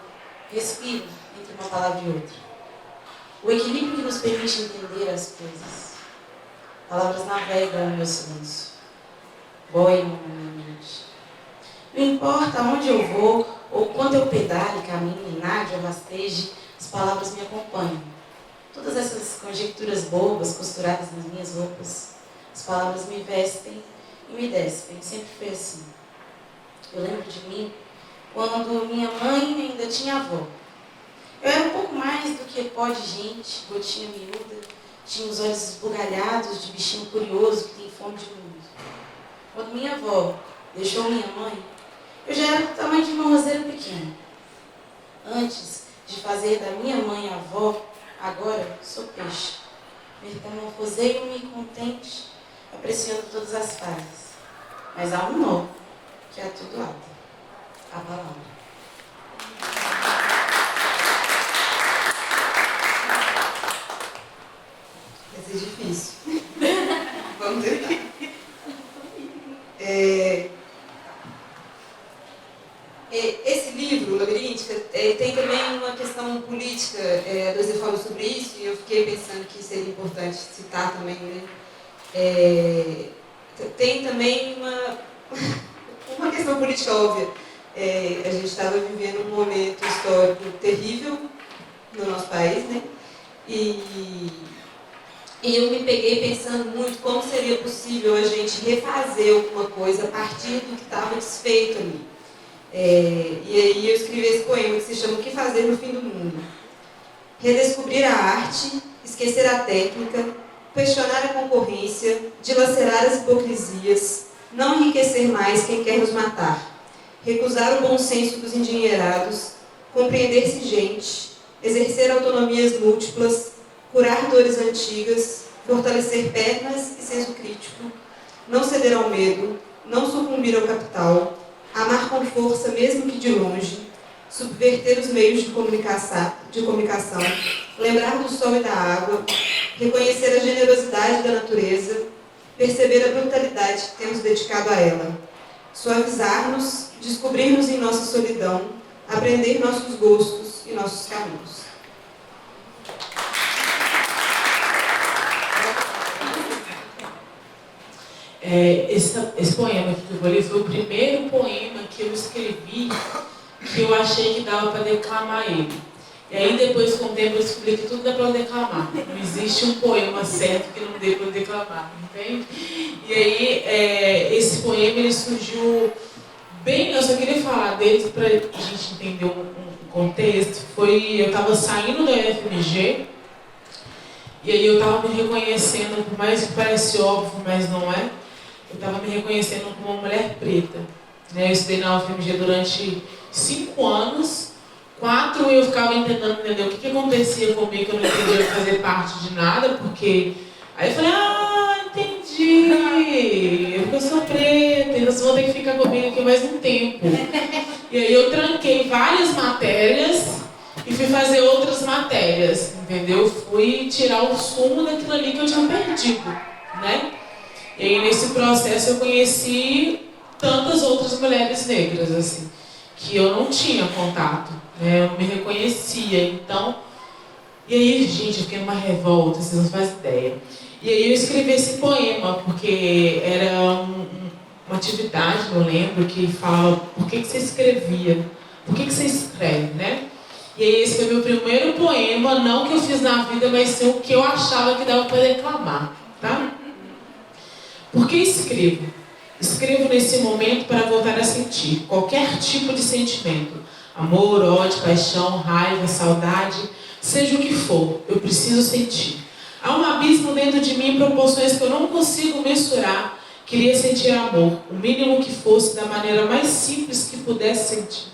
respiro entre uma palavra e outra. O equilíbrio que nos permite entender as coisas. Palavras navegam no meu silêncio. Boiam na minha mente. Não importa aonde eu vou, ou quando eu pedale, caminhe, nade ou rasteje, as palavras me acompanham. Todas essas conjecturas bobas costuradas nas minhas roupas, as palavras me vestem e me despem. Sempre foi assim. Eu lembro de mim quando minha mãe ainda tinha avó. Eu era um pouco mais do que pó de gente, gotinha miúda, tinha os olhos esbugalhados de bichinho curioso que tem fome de mundo. Quando minha avó deixou minha mãe, eu já era do tamanho de uma roseira pequena. Antes de fazer da minha mãe avó, agora sou peixe. Metamorfoseio-me contente, apreciando todas as fases. Mas há um nó que a tudo ata. A palavra. Vai ser difícil. Vamos tentar. Esse livro, Labiríntica, tem também uma questão política. A Dulce falou sobre isso e eu fiquei pensando que seria importante citar também, né? Tem também uma questão política óbvia. A gente estava vivendo um momento histórico terrível no nosso país, né? E eu me peguei pensando muito como seria possível a gente refazer alguma coisa a partir do que estava desfeito ali. E aí eu escrevi esse poema que se chama O que fazer no fim do mundo. Redescobrir a arte, esquecer a técnica, questionar a concorrência, dilacerar as hipocrisias, não enriquecer mais quem quer nos matar, recusar o bom senso dos endinheirados, compreender-se gente, exercer autonomias múltiplas, curar dores antigas, fortalecer pernas e senso crítico, não ceder ao medo, não sucumbir ao capital, amar com força mesmo que de longe, subverter os meios de comunicação, lembrar do sol e da água, reconhecer a generosidade da natureza, perceber a brutalidade que temos dedicado a ela, suavizar-nos, descobrir-nos em nossa solidão, aprender nossos gostos e nossos caminhos. Esse poema aqui que eu vou ler foi o primeiro poema que eu escrevi que eu achei que dava para declamar ele. E aí depois, com o tempo, eu descobri que tudo dá para declamar. Não existe um poema certo que não dê para declamar, entende? E aí, esse poema ele surgiu bem... Eu só queria falar dele para a gente entender um contexto. Eu estava saindo da UFMG e aí eu estava me reconhecendo, por mais que pareça óbvio, mas não é. Eu estava me reconhecendo como uma mulher preta. né? Eu estudei na UFMG durante 5 anos. 4 eu ficava tentando entender o que acontecia comigo, que eu não entendia fazer parte de nada, porque... Aí eu falei, entendi, porque eu sou preta, então vocês vão ter que ficar comigo aqui mais um tempo. E aí eu tranquei várias matérias e fui fazer outras matérias, entendeu? Fui tirar o sumo daquilo ali que eu tinha perdido, né? E aí nesse processo eu conheci tantas outras mulheres negras, assim, que eu não tinha contato, né? Eu não me reconhecia, então... E aí, gente, eu fiquei numa revolta, vocês não fazem ideia. E aí eu escrevi esse poema, porque era uma atividade, eu lembro, que falava por que você escrevia, por que você escreve, né? E aí esse foi meu primeiro poema, não que eu fiz na vida, mas sim o que eu achava que dava para declamar, tá? Por que escrevo? Escrevo nesse momento para voltar a sentir qualquer tipo de sentimento. Amor, ódio, paixão, raiva, saudade, seja o que for, eu preciso sentir. Há um abismo dentro de mim em proporções que eu não consigo mensurar. Queria sentir amor, o mínimo que fosse, da maneira mais simples que pudesse sentir.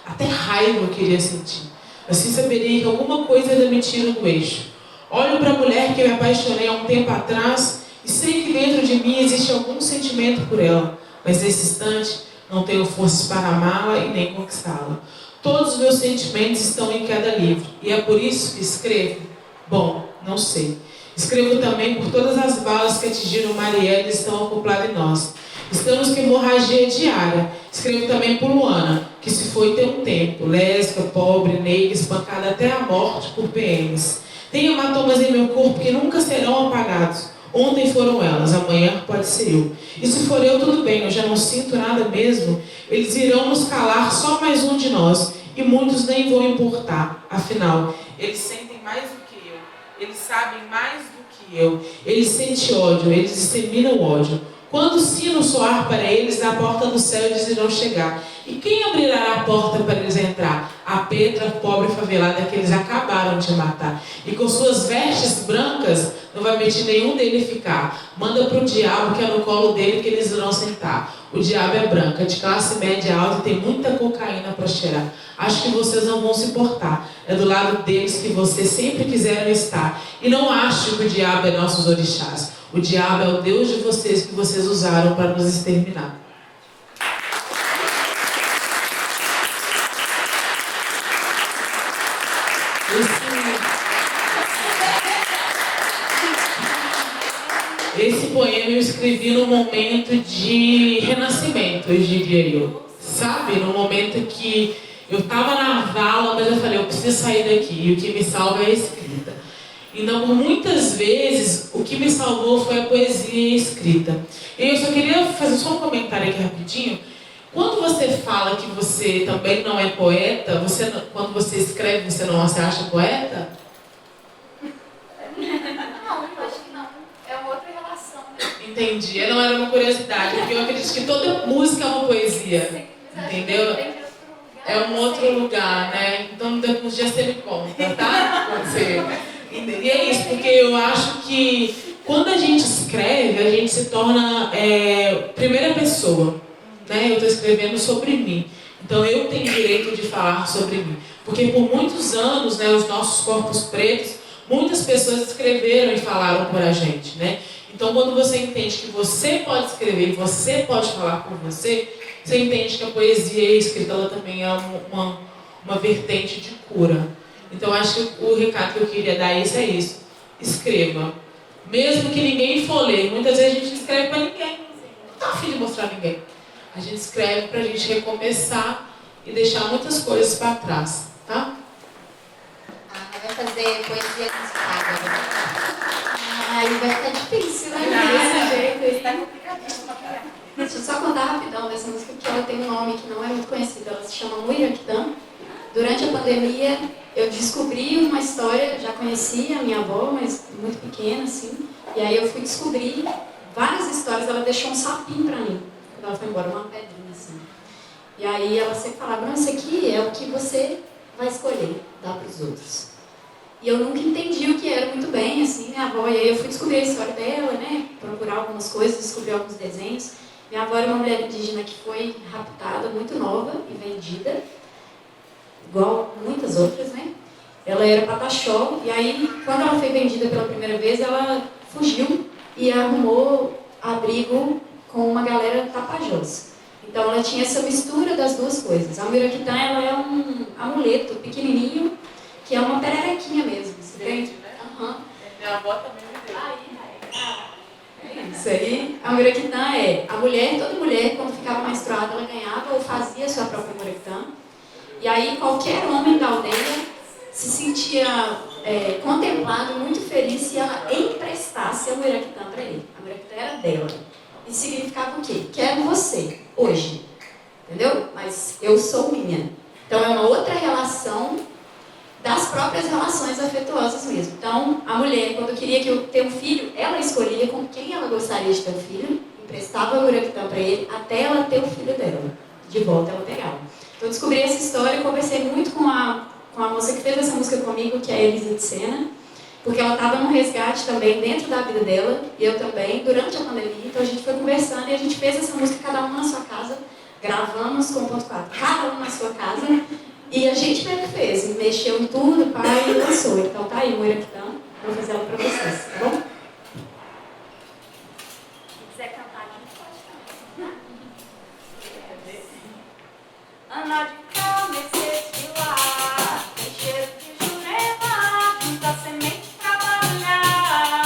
Até raiva eu queria sentir. Assim saberia que alguma coisa ainda me tira do eixo. Olho para a mulher que eu me apaixonei há um tempo atrás e sei que dentro de mim existe algum sentimento por ela. Mas nesse instante não tenho forças para amá-la e nem conquistá-la. Todos os meus sentimentos estão em queda livre. E é por isso que escrevo? Bom, não sei. Escrevo também por todas as balas que atingiram Marielle e estão acopladas em nós. Estamos com hemorragia diária. Escrevo também por Luana, que se foi tem um tempo. Lésbica, pobre, negra, espancada até a morte por PMs. Tenho hematomas em meu corpo que nunca serão apagados. Ontem foram elas, amanhã pode ser eu. E se for eu, tudo bem, eu já não sinto nada mesmo. Eles irão nos calar só mais um de nós. E muitos nem vão importar. Afinal, eles sentem mais do que eu. Eles sabem mais do que eu. Eles sentem ódio, eles disseminam ódio. Quando o sino soar para eles, na porta do céu eles irão chegar. E quem abrirá a porta para eles entrar? A Petra, pobre favelada que eles acabaram de matar. E com suas vestes brancas, não vai permitir nenhum dele ficar. Manda para o diabo que é no colo dele que eles irão sentar. O diabo é branca, de classe média alta e tem muita cocaína para cheirar. Acho que vocês não vão se importar. É do lado deles que vocês sempre quiseram estar. E não acho que o diabo é nossos orixás. O diabo é o Deus de vocês que vocês usaram para nos exterminar. Esse poema eu escrevi num momento de renascimento, eu diria eu. Sabe? Num momento que eu estava na vala, mas eu falei, eu preciso sair daqui. E o que me salva é a escrita. Então, muitas vezes, o que me salvou foi a poesia e a escrita. E eu só queria fazer só um comentário aqui rapidinho. Quando você fala que você também não é poeta, quando você escreve, você não se acha poeta? Não, eu acho que não. É uma outra relação, né? Entendi. Não era uma curiosidade, porque eu acredito que toda música é uma poesia. Entendeu? É um outro lugar, né? Então, daqui uns dias você me conta, tá? E é isso, porque eu acho que quando a gente escreve, a gente se torna primeira pessoa. Né? Eu estou escrevendo sobre mim. Então eu tenho direito de falar sobre mim. Porque por muitos anos, né, os nossos corpos pretos, muitas pessoas escreveram e falaram por a gente. Né? Então quando você entende que você pode escrever e você pode falar por você, você entende que a poesia e a escrita ela também é uma vertente de cura. Então acho que o recado que eu queria dar é isso. Escreva. Mesmo que ninguém for ler. Muitas vezes a gente escreve para ninguém. Não está afim de mostrar a ninguém. A gente escreve para a gente recomeçar e deixar muitas coisas para trás, tá? Vai fazer poesia inspirada. Aí vai ficar difícil, né? Desse jeito. Está complicadíssimo pra criar. Deixa eu só contar rapidão dessa música, porque ela tem um nome que não é muito conhecido. Ela se chama Muiractã. Durante a pandemia, eu descobri uma história, já conhecia a minha avó, mas muito pequena, assim. E aí eu fui descobrir várias histórias. Ela deixou um sapinho para mim. Ela foi embora, uma pedrinha assim. E aí ela sempre falava, não, isso aqui é o que você vai escolher, dar para os outros. E eu nunca entendi o que era muito bem, assim, minha avó. E aí eu fui descobrir a história dela, né? Procurar algumas coisas, descobrir alguns desenhos. Minha avó era uma mulher indígena que foi raptada muito nova e vendida, igual muitas outras, né? Ela era pataxó, e aí, quando ela foi vendida pela primeira vez, ela fugiu e arrumou abrigo com uma galera tapajós. Então, ela tinha essa mistura das duas coisas. A Muiraquitã, ela é um amuleto pequenininho, que é uma pererequinha mesmo. Você tem? Né? Uhum. Minha avó também me deu. É isso aí. A Muiraquitã é a mulher, toda mulher, quando ficava menstruada, ela ganhava ou fazia sua própria Muiraquitã. E aí, qualquer homem da aldeia se sentia contemplado, muito feliz se ela emprestasse a Muiraquitã para ele. A Muiraquitã era dela. E significava o quê? Quero você, hoje. Entendeu? Mas eu sou minha. Então é uma outra relação das próprias relações afetuosas mesmo. Então, a mulher, quando queria ter um filho, ela escolhia com quem ela gostaria de ter um filho, emprestava a Muiraquitã para ele, até ela ter o filho dela. De volta ela pegava. Então, eu descobri essa história e conversei muito com a moça que fez essa música comigo, que é a Elisa de Sena, porque ela estava num resgate também dentro da vida dela, e eu também, durante a pandemia. Então a gente foi conversando e a gente fez essa música, cada um na sua casa, gravamos com o ponto 4, cada um na sua casa, e a gente mesmo fez, mexeu em tudo, pai, e lançou. Então tá aí, Muiraquitã, vou fazer ela para vocês, tá bom? Se quiser cantar, a gente pode cantar. Ana de Calmecete de lá, tem cheiro de jurema, muita semente pra trabalhar.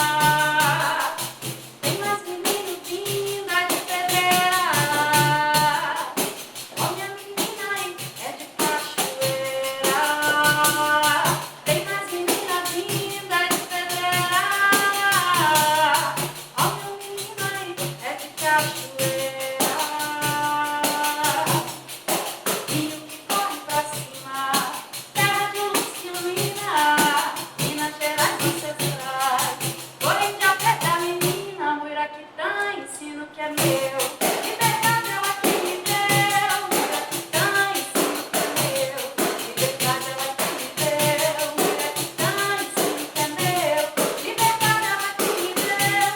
Tem mais menino vinda de pedreira. Ó, minha menina aí é de cachoeira. Tem mais menina vinda de pedreira. Ó, meu menino aí é de cachoeira. Rio que corre pra cima, terra de luz que ilumina, Minas Gerais ancestrais. Corrente preta, menina, Muiraquitã, ensino que é meu. Liberdade ela que me deu, Muiraquitã, ensino que é meu. Liberdade ela que me deu, Muiraquitã, ensino que é meu. Liberdade ela que me deu,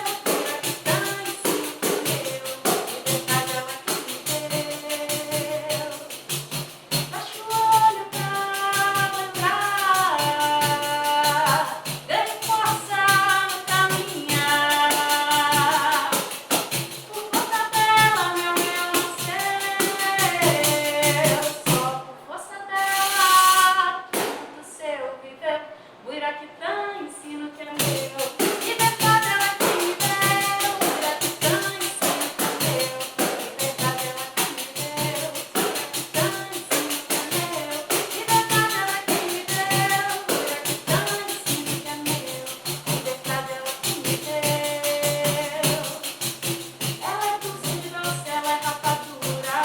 Muiraquitã, ensino que é meu. Liberdade ela que me deu. Fecha o olho pra lembrar, ganhe força no caminhar. Por conta dela, meu eu nasceu. Só por força dela, tudo seu viveu. Muiraquitã, ensino que é meu. Liberdade ela que me deu. Muiraquitã, ensino que é meu. Liberdade ela que me deu. Muiraquitã, ensino que é meu. Liberdade ela que me deu. Muiraquitã, ensino que é meu. Liberdade ela que me deu. Ela é doce de doce, ela é rapadura.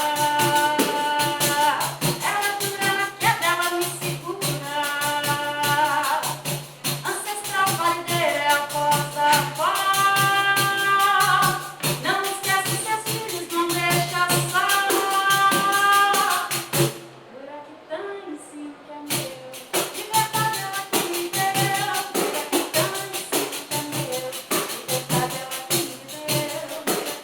Ela é dura na queda, ela me segura. Ancestral valideira é a voz da avó. Não esquece seus filhos, não deixa só. Muiraquitã, ensino que é meu. Liberdade ela que me deu. Muiraquitã, ensino que é meu. Liberdade ela que me deu.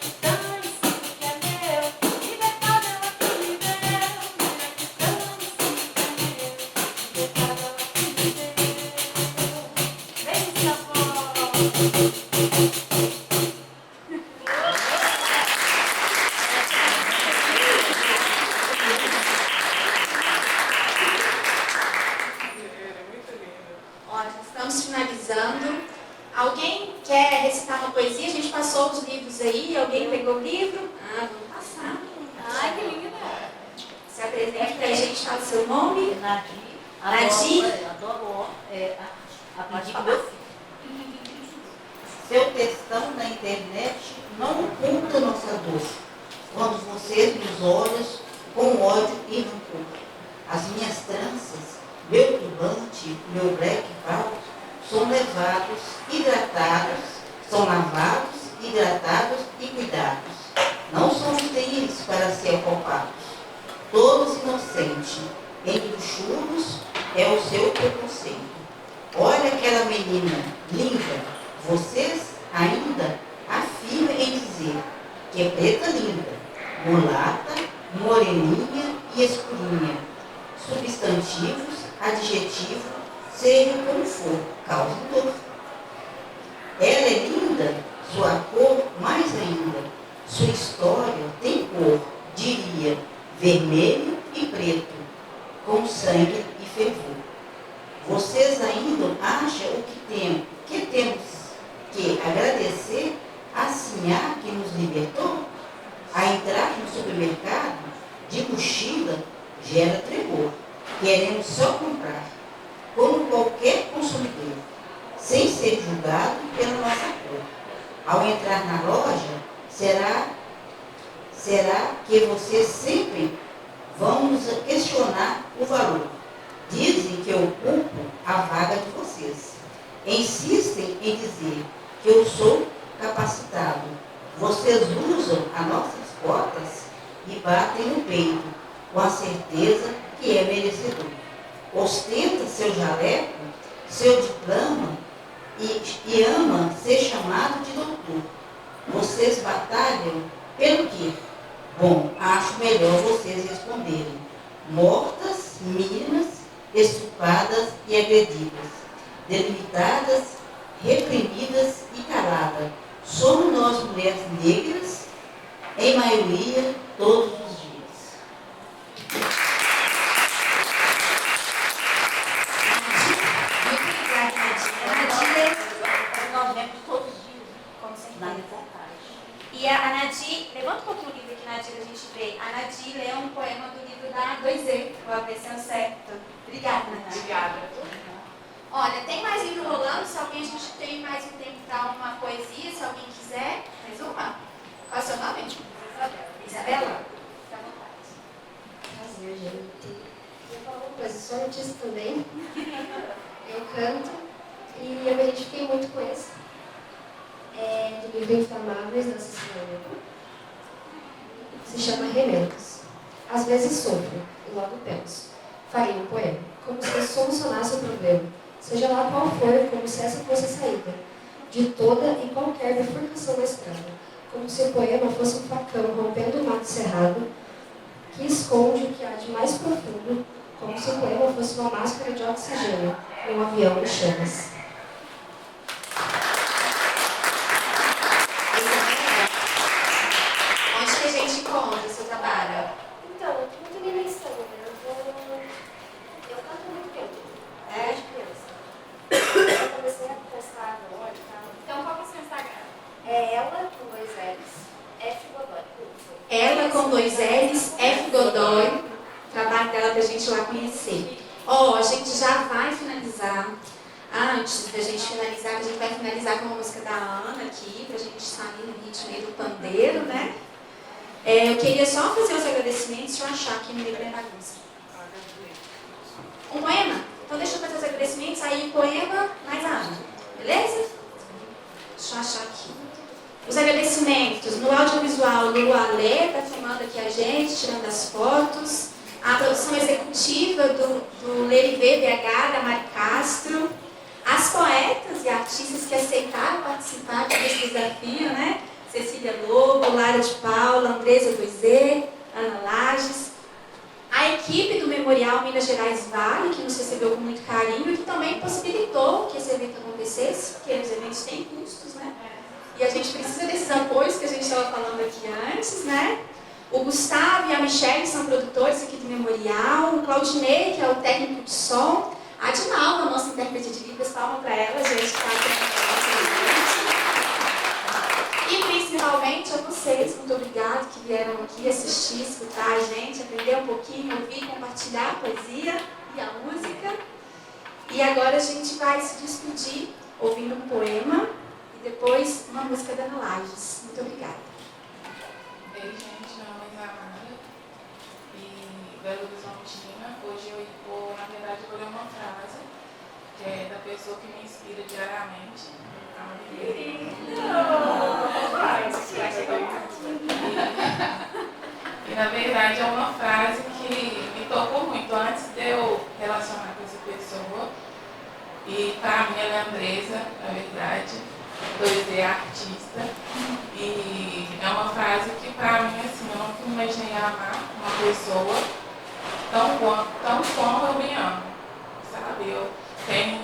Muiraquitã, ensino que é meu. Liberdade ela que me deu. Muiraquitã, ensino que é meu. Liberdade ela que me deu. Vem, avó. Ó, já estamos finalizando. Alguém quer recitar uma poesia? A gente passou os livros aí. Alguém pegou o livro? Ah, vamos passar. Ai, que linda. Se apresente pra gente, fala o seu nome. Nadir, adoro a parte do meu filho. Seu textão na internet não oculta nossa dor. Quando vocês nos olham com ódio e rancor. As minhas tranças, meu turbante, meu black balt, são levados, hidratados, são lavados, hidratados e cuidados. Não somos terríveis para ser apalpados. Todos inocentes, entre os churros é o seu preconceito. Olha aquela menina linda, vocês ainda afirmam em dizer que é preta linda. mulata, moreninha e escurinha. Substantivos, adjetivos, seja como for, causa dor. Ela é linda, sua cor mais ainda. Sua história tem cor, diria, vermelho e preto, com sangue e fervor. Vocês ainda acham que temos que agradecer a Sinhá que nos libertou? A entrar no supermercado, de mochila, gera tremor. Queremos só comprar, como qualquer consumidor, sem ser julgado pela nossa cor. Ao entrar na loja, será que vocês sempre vão nos questionar o valor? Dizem que eu ocupo a vaga de vocês. Insistem em dizer que eu sou capacitado. Vocês usam as nossas cotas e batem no peito, com a certeza que é merecedor. Ostenta seu jaleco, seu diploma e ama ser chamado de doutor. Vocês batalham pelo quê? Bom, acho melhor vocês responderem. Mortas, minas, estupradas e agredidas, delimitadas, reprimidas e caladas. Somos nós, mulheres negras, em maioria, todos os dias. Muito obrigada, Nadir. Nós vemos todos os dias, Com certeza. na reportagem. E a Nadir, levanta um pouquinho o livro aqui, Nadir, a gente vê. A Nadir lê um poema do livro da 2E, vou ver se é o certo. Obrigada, Nadir. Obrigada. Olha, tem mais livro rolando, se alguém, a gente tem mais um tempo para uma poesia, se alguém quiser. Mais uma? Qual é o seu nome? Isabela? Fica à vontade. Prazer, gente. Eu vou falar uma coisa, sou artista também. Eu canto e eu me identifiquei muito com esse. É do livro Inflamáveis da Cecília. Se chama Remendos. Às vezes sofro e logo penso. Faria um poema, como se eu solucionasse o problema, seja lá qual for, como se essa fosse a saída de toda e qualquer bifurcação da estrada, como se o poema fosse um facão rompendo o mato cerrado, que esconde o que há de mais profundo, como se o poema fosse uma máscara de oxigênio num avião em chamas. Onde que a gente encontra o seu trabalho? Então, eu tô muito ali no Instagram, eu canto há muito tempo, desde criança. Eu comecei a postar agora e tal. Então, qual que é o seu Instagram? É ela com 2 L's, F Godoy. Ela com 2 L's, F Godoy. O trabalho dela pra gente ir lá conhecer. Ó, a gente já vai finalizar. Antes da gente finalizar, a gente vai finalizar com uma música da Ana aqui, pra gente sair no ritmo aí do pandeiro, né? Eu queria só fazer os agradecimentos, deixa eu achar aqui, me lembrei da bagunça. Um poema? Então deixa eu fazer os agradecimentos, aí o poema mais a Ana, beleza? Deixa eu achar aqui. Os agradecimentos no audiovisual, Lulu Alê, está filmando aqui a gente, tirando as fotos. A produção executiva do LV BH, da Mari Castro. As poetas e artistas que aceitaram participar desse desafio, né? Cecília Lobo, Lara de Paula, Andresa 2E, Ana Lages. A equipe do Memorial Minas Gerais Vale, que nos recebeu com muito carinho e que também possibilitou que esse evento acontecesse, porque os eventos têm custos, né? E a gente precisa desses apoios que a gente estava falando aqui antes, né? O Gustavo e a Michelle são produtores aqui do Memorial, o Claudinei, que é o técnico de som, a Dinalva, nossa intérprete de Libras, palma para ela, gente, que está aqui. E principalmente a vocês, muito obrigada que vieram aqui assistir, escutar a gente, aprender um pouquinho, ouvir, compartilhar a poesia e a música. E agora a gente vai se despedir ouvindo um poema e depois uma música da Ana Lages. Muito obrigada. Ei, gente, meu nome é Amanda e Belo Horizontina. Hoje eu vou, na verdade, vou ler uma frase que é da pessoa que me inspira diariamente. E na verdade é uma frase que me tocou muito antes de eu relacionar com essa pessoa. E para mim ela é Andresa, na verdade. 2D artista, e é uma frase que para mim, assim, eu não me pessoa tão como eu me amo, sabe? Eu tenho,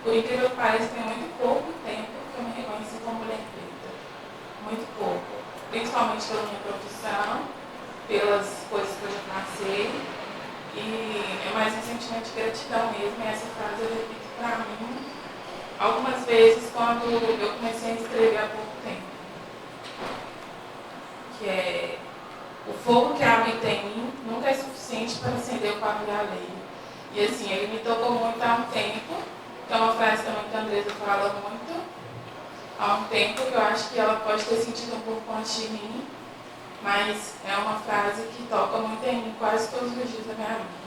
por incrível que pareça, tenho muito pouco tempo que eu me reconheci como mulher preta. Muito pouco. Principalmente pela minha profissão, pelas coisas que eu já passei. E é mais um sentimento de gratidão mesmo. E essa frase eu repito para mim algumas vezes quando eu comecei a escrever há pouco tempo. Que é: o fogo que habita em mim nunca é suficiente para acender o pavio alheio. E assim, ele me tocou muito há um tempo, que é uma frase também que a Andresa fala muito, há um tempo, que eu acho que ela pode ter sentido um pouco antes de mim, mas é uma frase que toca muito em mim quase todos os dias da minha vida.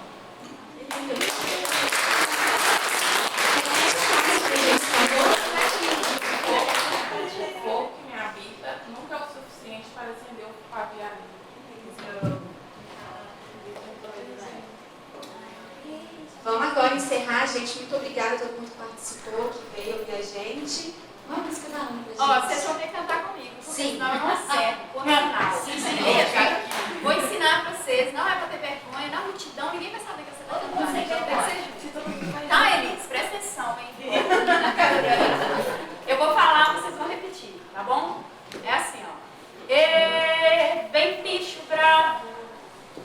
O fogo que me habita nunca é o suficiente para acender o pavio alheio. Vamos agora encerrar, gente. Muito obrigada a todo mundo que participou, que veio ouvir a gente. Uma música da Ana, gente. Ó, vocês vão ter que cantar comigo, porque Sim. senão eu não acerto. Por final. Sim, vou ensinar pra vocês, não é pra ter vergonha, na multidão, ninguém vai saber que você tá cantando. Então, Elis, presta atenção, hein? Eu vou falar, vocês vão repetir, tá bom? É assim, ó. Vem bicho bravo,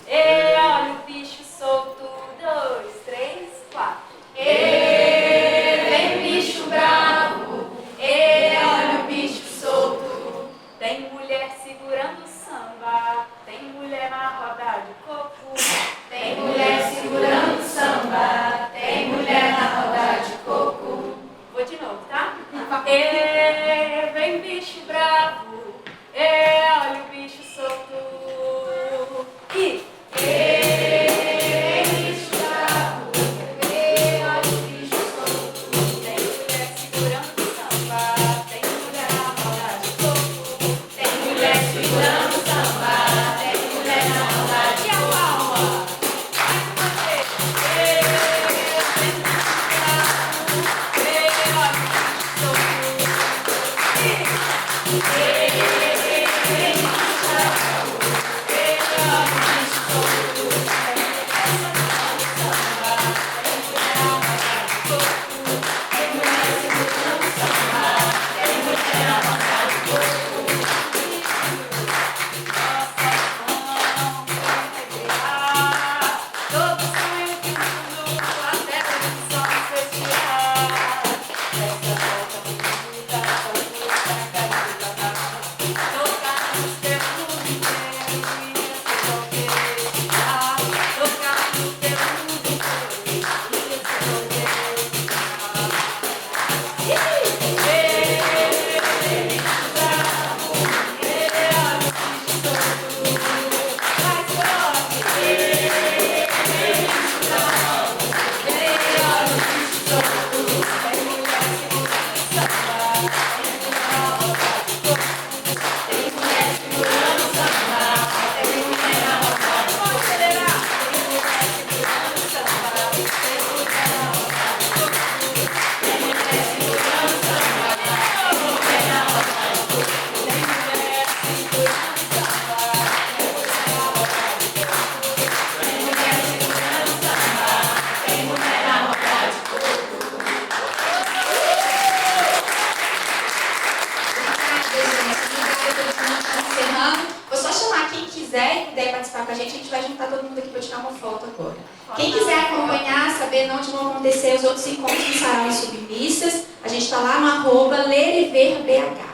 olha o bicho solto, 2, 3, 4. Vem bicho bravo, olha o bicho solto. Tem mulher segurando o samba, tem mulher na roda de coco. Tem mulher segurando o samba, tem mulher na roda de coco. Vou de novo, tá? Vem bicho bravo, olha o bicho solto. E bicho bravo, olha o bicho solto. Tem mulher segurando o samba, tem mulher na roda de coco. Tem mulher segurando o samba, tem mulher na roda de coco. Mais uma vez. Vem bicho bravo, olha o bicho solto. Todo sonho que mundo até a visão especial. Essa volta bonita, tocar nos teus inteiros, tocar nos teus inteiros, Vou só chamar quem quiser e puder participar com a gente vai juntar todo mundo aqui para tirar uma foto agora. Quem quiser acompanhar, saber onde vão acontecer os outros encontros do Sarau e Submissas, a gente está lá no @lerevrbh.